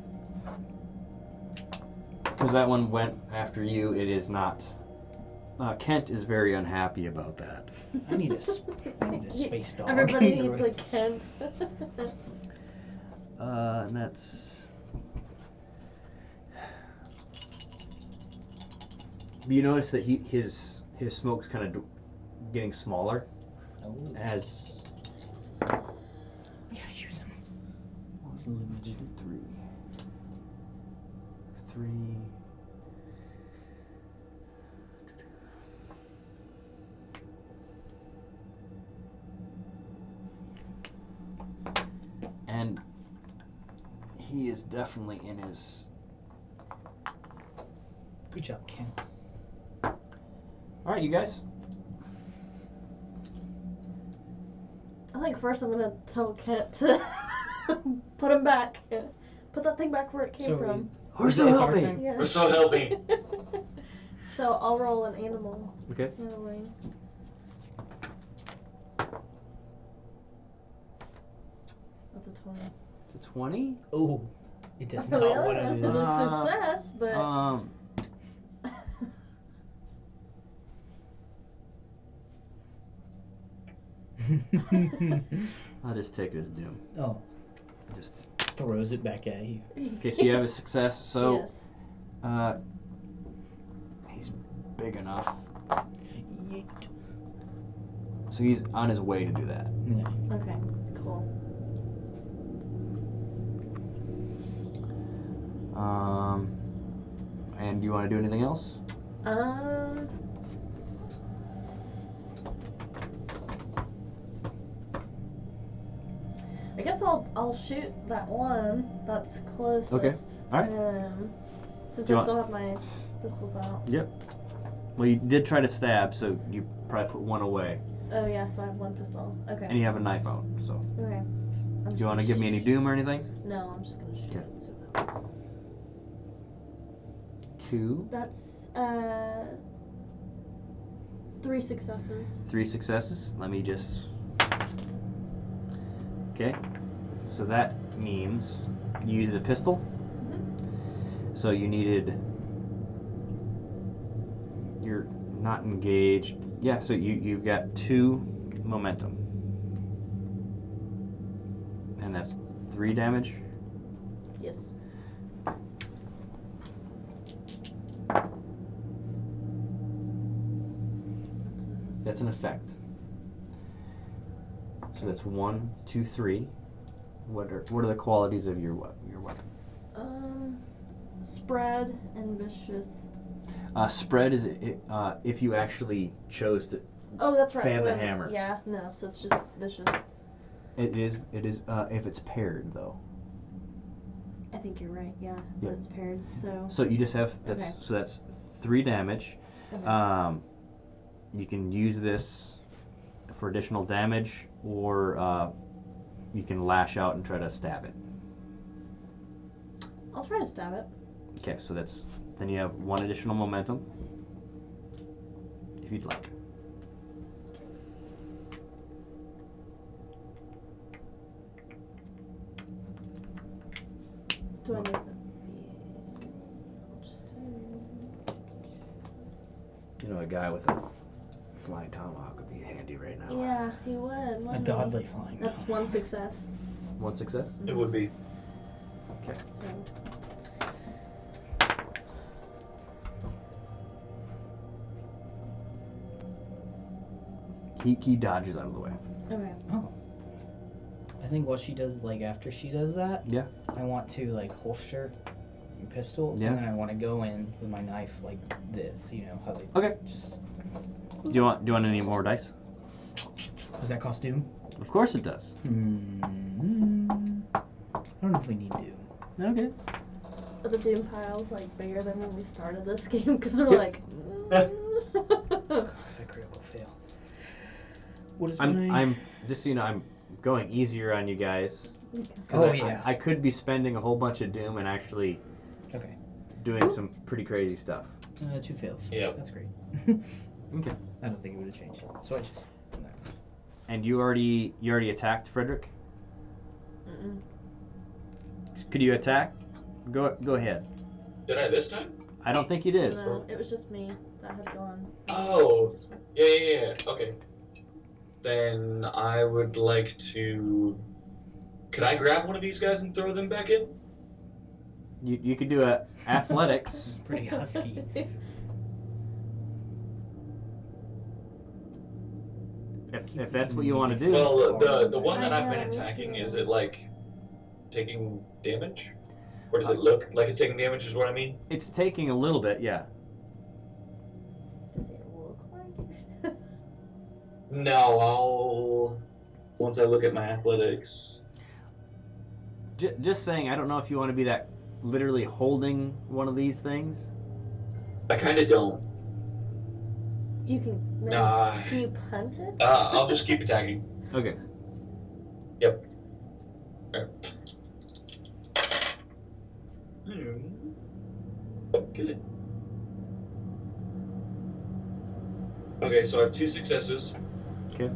Because that one went after you, it is not. Kent is very unhappy about that. I need a space dog. Everybody needs a Kent. And that's. You notice that his smoke's kind of getting smaller Oh. as. Yeah, use him. 1, 2, 3. 3. And he is definitely in his. Good job, Ken. Alright, you guys. I think first I'm gonna tell Kent to put him back. Put that thing back where it came So from. Or so help me. Yeah. Or so help me. So I'll roll an animal. Okay. Handling. That's a 20. It's a 20. Oh, it does The not other want one to is do a this. success, but I'll just take it as doom. Oh, Just. throws it back at you. Okay, so you have a success. So, yes. he's big enough. So he's on his way to do that. Yeah. Okay. Cool. And do you want to do anything else? I guess I'll shoot that one that's closest. Okay. Alright. Since Do you I still have my pistols out. Yep. Well, you did try to stab, so you probably put one away, Oh yeah, so I have one pistol. Okay. and you have a knife out. So, Okay. do you want to give me any doom or anything? No, I'm just gonna shoot. Okay. So that's 2, that's 3 successes. 3 successes. Let me just. Okay. So that means you used a pistol. Mhm. So you needed. You're not engaged. Yeah. So you've got 2 momentum, and that's 3 damage. Yes. That's an effect. So that's 1, 2, 3. What are the qualities of your weapon? Spread and vicious. Spread is if you actually chose to. Oh, that's right. Fan the when- hammer. Yeah, no, so it's just vicious. It is if it's paired though. I think you're right, yeah. Yep. But it's paired, so. So you just have Okay. so that's 3 damage. Okay. You can use this for additional damage, or you can lash out and try to stab it. I'll try to stab it. Okay, so that's Then you have 1 additional momentum, if you'd like. Do I need that? Just You know, a guy with a flying tomahawk would be handy right now. yeah, he would. A Wouldn't godly he? flying. That's 1 success. 1 success? It would be. Okay. So He dodges out of the way. okay. Oh. I think what she does, like after she does that, Yeah. I want to like holster my pistol, Yeah. and then I want to go in with my knife like this. You know how they Okay. just. Do you want any more dice? Does that cost doom? Of course it does. I don't know if we need doom. Okay. Are the doom piles like bigger than when we started this game? Because we're Yeah. like. If a critical fail. What is my? I'm just so you know, I'm going easier on you guys. 'Cause Oh, yeah. I could be spending a whole bunch of doom and actually Okay. doing some pretty crazy stuff. 2 fails. Yep. That's great. Okay. I don't think it would have changed. So I just. No. And you already attacked Frederick? Mm-mm. Could you attack? Go ahead. Did I this time? I don't think you did. No, it was just me that had gone. Oh. Yeah. Okay. Then I would like to. Could I grab one of these guys and throw them back in? You could do a athletics. Pretty husky. if that's what you want to do. Well, the one that I've been I know, me attacking, too. is it like taking damage? Or does it look like it's taking damage? Is what I mean? It's taking a little bit, yeah. Does it look like? No, I'll once I look at my athletics. Just saying, I don't know if you want to be that literally holding one of these things. I kind of don't. You can. Maybe, Nah. Can you punt it? I'll just keep attacking. Okay. Yep. Good. Okay, so I have 2 successes. Okay.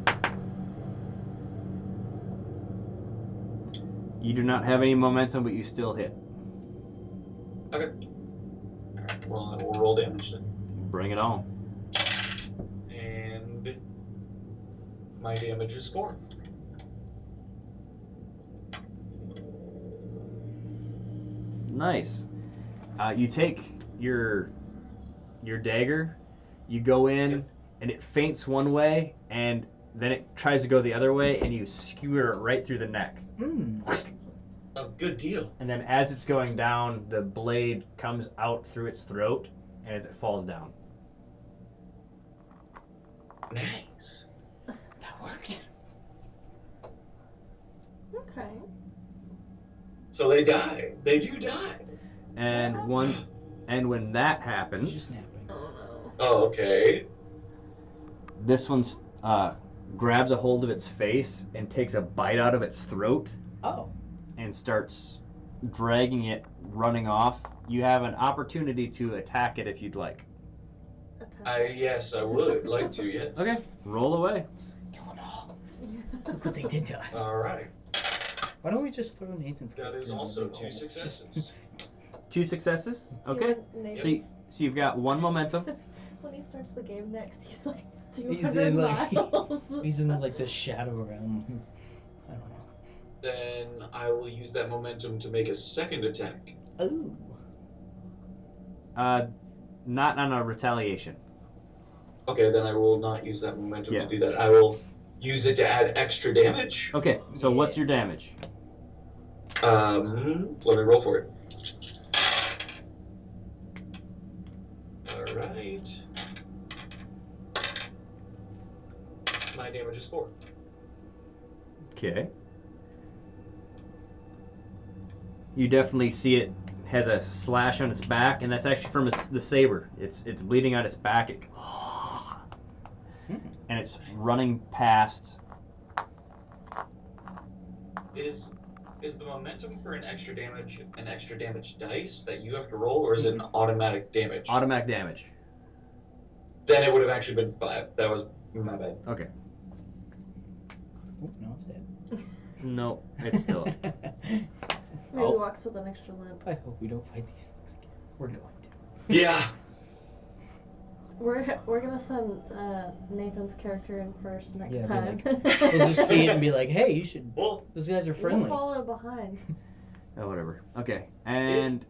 You do not have any momentum, but you still hit. Okay. Alright, well, I will roll damage then. Bring it on. And my damage is 4. Nice. You take your dagger, you go in, and it feints one way, and then it tries to go the other way, and you skewer it right through the neck. Oh, good deal. And then as it's going down, the blade comes out through its throat, and as it falls down. Nice. That worked. Okay. So they die. They do die. And when that happens, Just snapping. Oh no. Oh, okay. this one grabs a hold of its face and takes a bite out of its throat Oh. and starts dragging it, running off. You have an opportunity to attack it if you'd like. Yes, I would like to, yes. Okay, roll away. Kill them all. Look what they did to us. Alright. Why don't we just throw Nathan's That character is in the also big 2 hole? successes. 2 successes. Okay. So you've got 1 momentum. When he starts the game next, he's like He's 200 in like miles. he's in like the shadow realm. I don't know. Then I will use that momentum to make a second attack. Oh. Not on a retaliation. Okay, then I will not use that momentum Yeah. to do that. I will use it to add extra damage. Okay, so what's your damage? Let me roll for it. Alright. My damage is 4. Okay. You definitely see it has a slash on its back, and that's actually from the saber. It's bleeding out its back, and it's running past. Is is the momentum for an extra damage dice that you have to roll, or is it an automatic damage? Automatic damage. Then it would have actually been 5. That was my bad. Okay. Oh, no, it's dead. No, it's still. Maybe Oh. walks with an extra limp. I hope we don't fight these things again. We're going to. Yeah. We're gonna send Nathan's character in first next Yeah, time. be We'll just see it and be like, hey, you should. Well, Those guys are We'll friendly. follow behind. Oh, whatever. Okay, and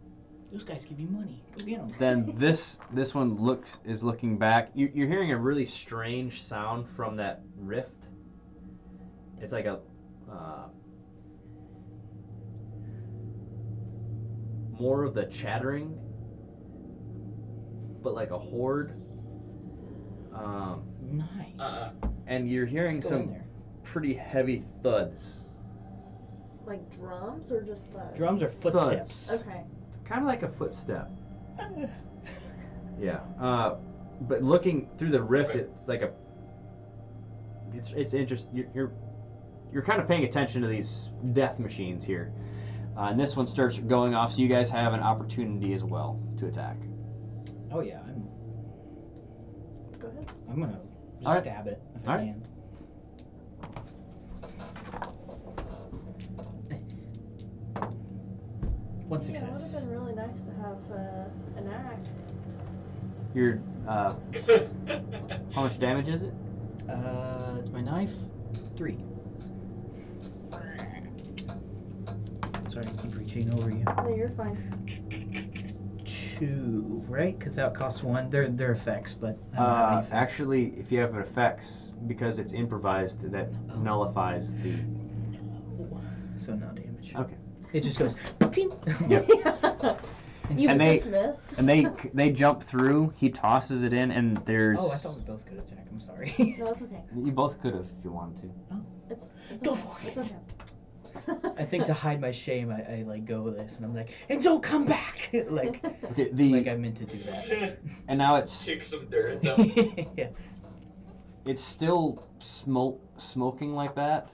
Those guys give you money. Go get them. then this one is looking back. You're hearing a really strange sound from that rift. It's like a more of the chattering, but like a horde. Nice. And you're hearing Let's go in some there. pretty heavy thuds. Like drums or just thuds? Drums or footsteps. Okay. Kind of like a footstep. Yeah. But looking through the rift, Okay. it's like a. It's interesting. You're kind of paying attention to these death machines here, and this one starts going off. So you guys have an opportunity as well to attack. Oh yeah, Go ahead. I'm gonna just Alright. stab it if I Alright. can. One Yeah, it would have success. been really nice to have an axe. Your how much damage is it? It's my knife. 3. Sorry, I keep reaching over you. No, you're fine. 2, right? Because that costs 1. They're effects, but I don't have any effects. Actually, if you have effects, because it's improvised, that Oh. nullifies the. So no damage. Okay. It just goes. Yep. You And just miss. And they jump through. He tosses it in, and there's. Oh, I thought we both could attack. I'm sorry. No, it's okay. You both could have if you wanted to. It's Go okay. for It's it. okay. I think to hide my shame, I like go with this, and I'm like, and don't come back. like Okay. I meant to do that. And now it's Kick some dirt. No. Yeah. it's still smoking like that,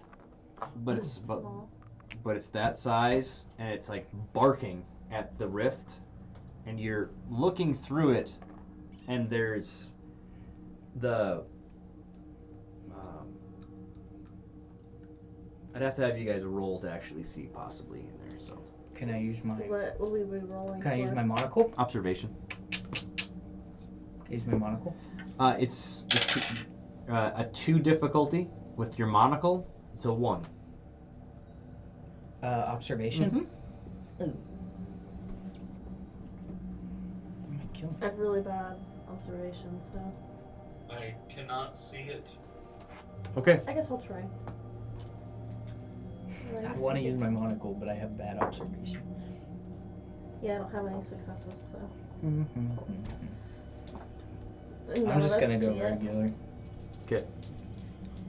but it's Small. but it's that size, and it's like barking at the rift, and you're looking through it, and there's the I'd have to have you guys roll to actually see possibly in there. So Can I use my What will we be rolling Can I use for? my monocle? observation. Use my monocle. It's a 2 difficulty with your monocle. It's a 1. Observation. Ooh. I might kill I have really bad observation, so I cannot see it. Okay. I guess I'll try. I want to use my monocle, but I have bad observation. Yeah, I don't have any successes, so. Mm-hmm. None I'm of just us gonna go see it. regular. Okay.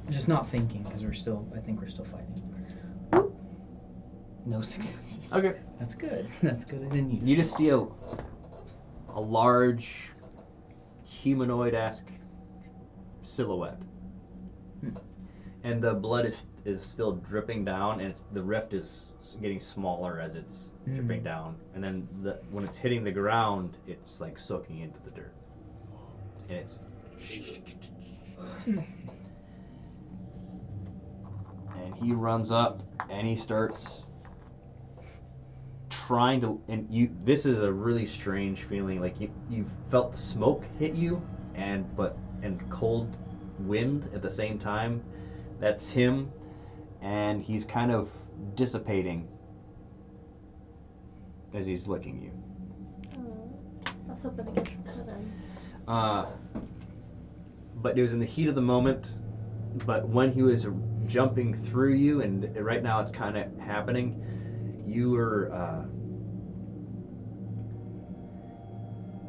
Just not thinking, because I think we're still fighting. No successes. Okay. That's good. That's good. I didn't use. You just see a large humanoid-esque silhouette, and the blood is still dripping down, and the rift is getting smaller as it's dripping down, and then when it's hitting the ground, it's like soaking into the dirt, and it's. And he runs up, and he starts trying to, and this is a really strange feeling, like you felt the smoke hit you, and cold wind at the same time. That's him, and he's kind of dissipating as he's licking you. Oh, I was hoping to get your pet in. But it was in the heat of the moment, but when he was jumping through you, and right now it's kind of happening, you were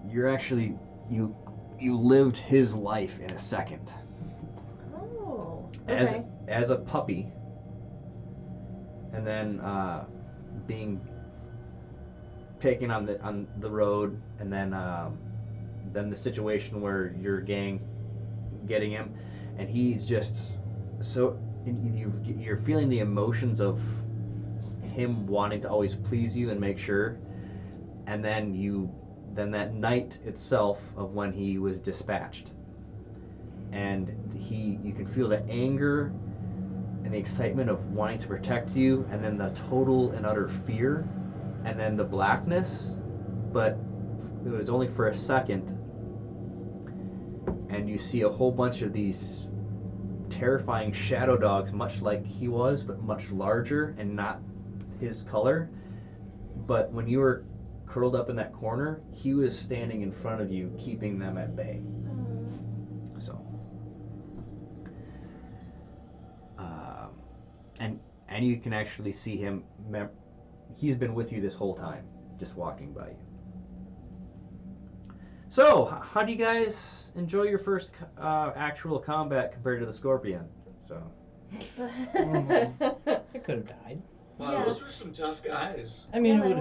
you're actually you lived his life in a second. Oh, okay. As a puppy, and then being taken on the road, and then the situation where your gang getting him, and he's just so you're feeling the emotions of him wanting to always please you and make sure. And then that night itself of when he was dispatched. And you can feel the anger and the excitement of wanting to protect you, and then the total and utter fear, and then the blackness, but it was only for a second. And you see a whole bunch of these terrifying shadow dogs, much like he was, but much larger and not his color. But when you were curled up in that corner, he was standing in front of you, keeping them at bay. So, and you can actually see him. He's been with you this whole time, just walking by you. So, how do you guys enjoy your first actual combat compared to the Scorpion? So, I could have died. Wow, Yeah. those were some tough guys. I mean, Yeah, it they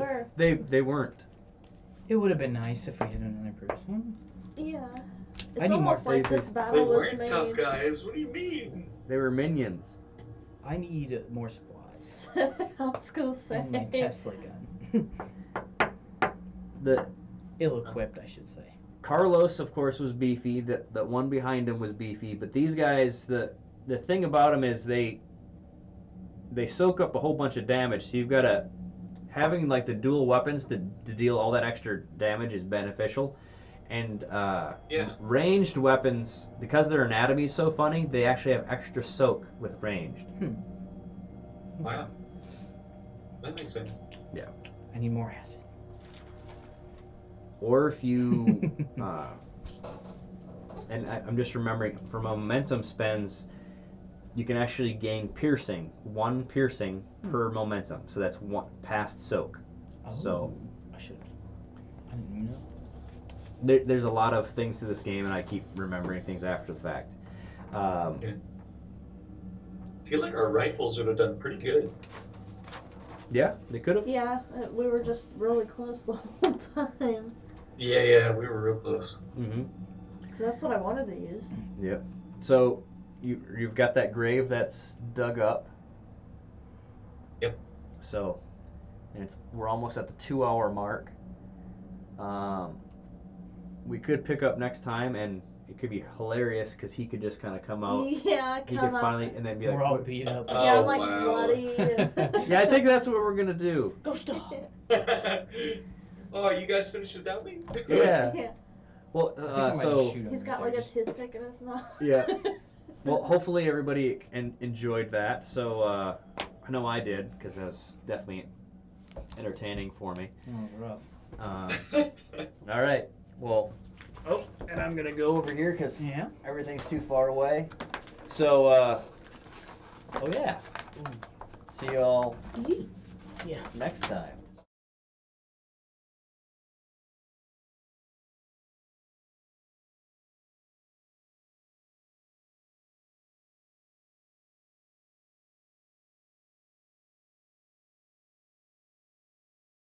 would were. they weren't. it would have been nice if we had another person. Yeah. I It's need almost more- like they- this they battle They was weren't made. tough guys. What do you mean? They were minions. I need more supplies. I was gonna say. And my Tesla gun. The Ill-equipped, I should say. Carlos, of course, was beefy. The one behind him was beefy. But these guys, the thing about them is they soak up a whole bunch of damage. So you've got to having like the dual weapons to deal all that extra damage is beneficial. And Yeah. ranged weapons, because their anatomy is so funny, they actually have extra soak with ranged. Wow. That makes sense. I need more acid. Or if you, and I'm just remembering, for momentum spends, you can actually gain piercing, 1 piercing per momentum. So that's 1 past soak. So I should. I didn't even know. there's a lot of things to this game, and I keep remembering things after the fact. I feel like our rifles would have done pretty good. Yeah, they could have. Yeah, we were just really close the whole time. Yeah, we were real close. Mm-hmm. So that's what I wanted to use. Yep. So you've got that grave that's dug up. Yep. So, and we're almost at the 2-hour mark. We could pick up next time, and it could be hilarious because he could just kind of come out. Yeah, He come could up. finally, and then be like, We're all "What?" beat up. Yeah, I'm Oh, like wow. bloody. And Yeah, I think that's what we're gonna do. Go stop. Oh, you guys finished without me? Yeah. Yeah. Well, I think I might so just shoot him He's right got there, like a just- toothpick in his mouth. Yeah. Well, hopefully everybody enjoyed that. So I know I did, because that was definitely entertaining for me. Oh, rough. All right. Well, and I'm gonna go over here because Yeah. everything's too far away. So, oh yeah. See y'all Yeah. next time.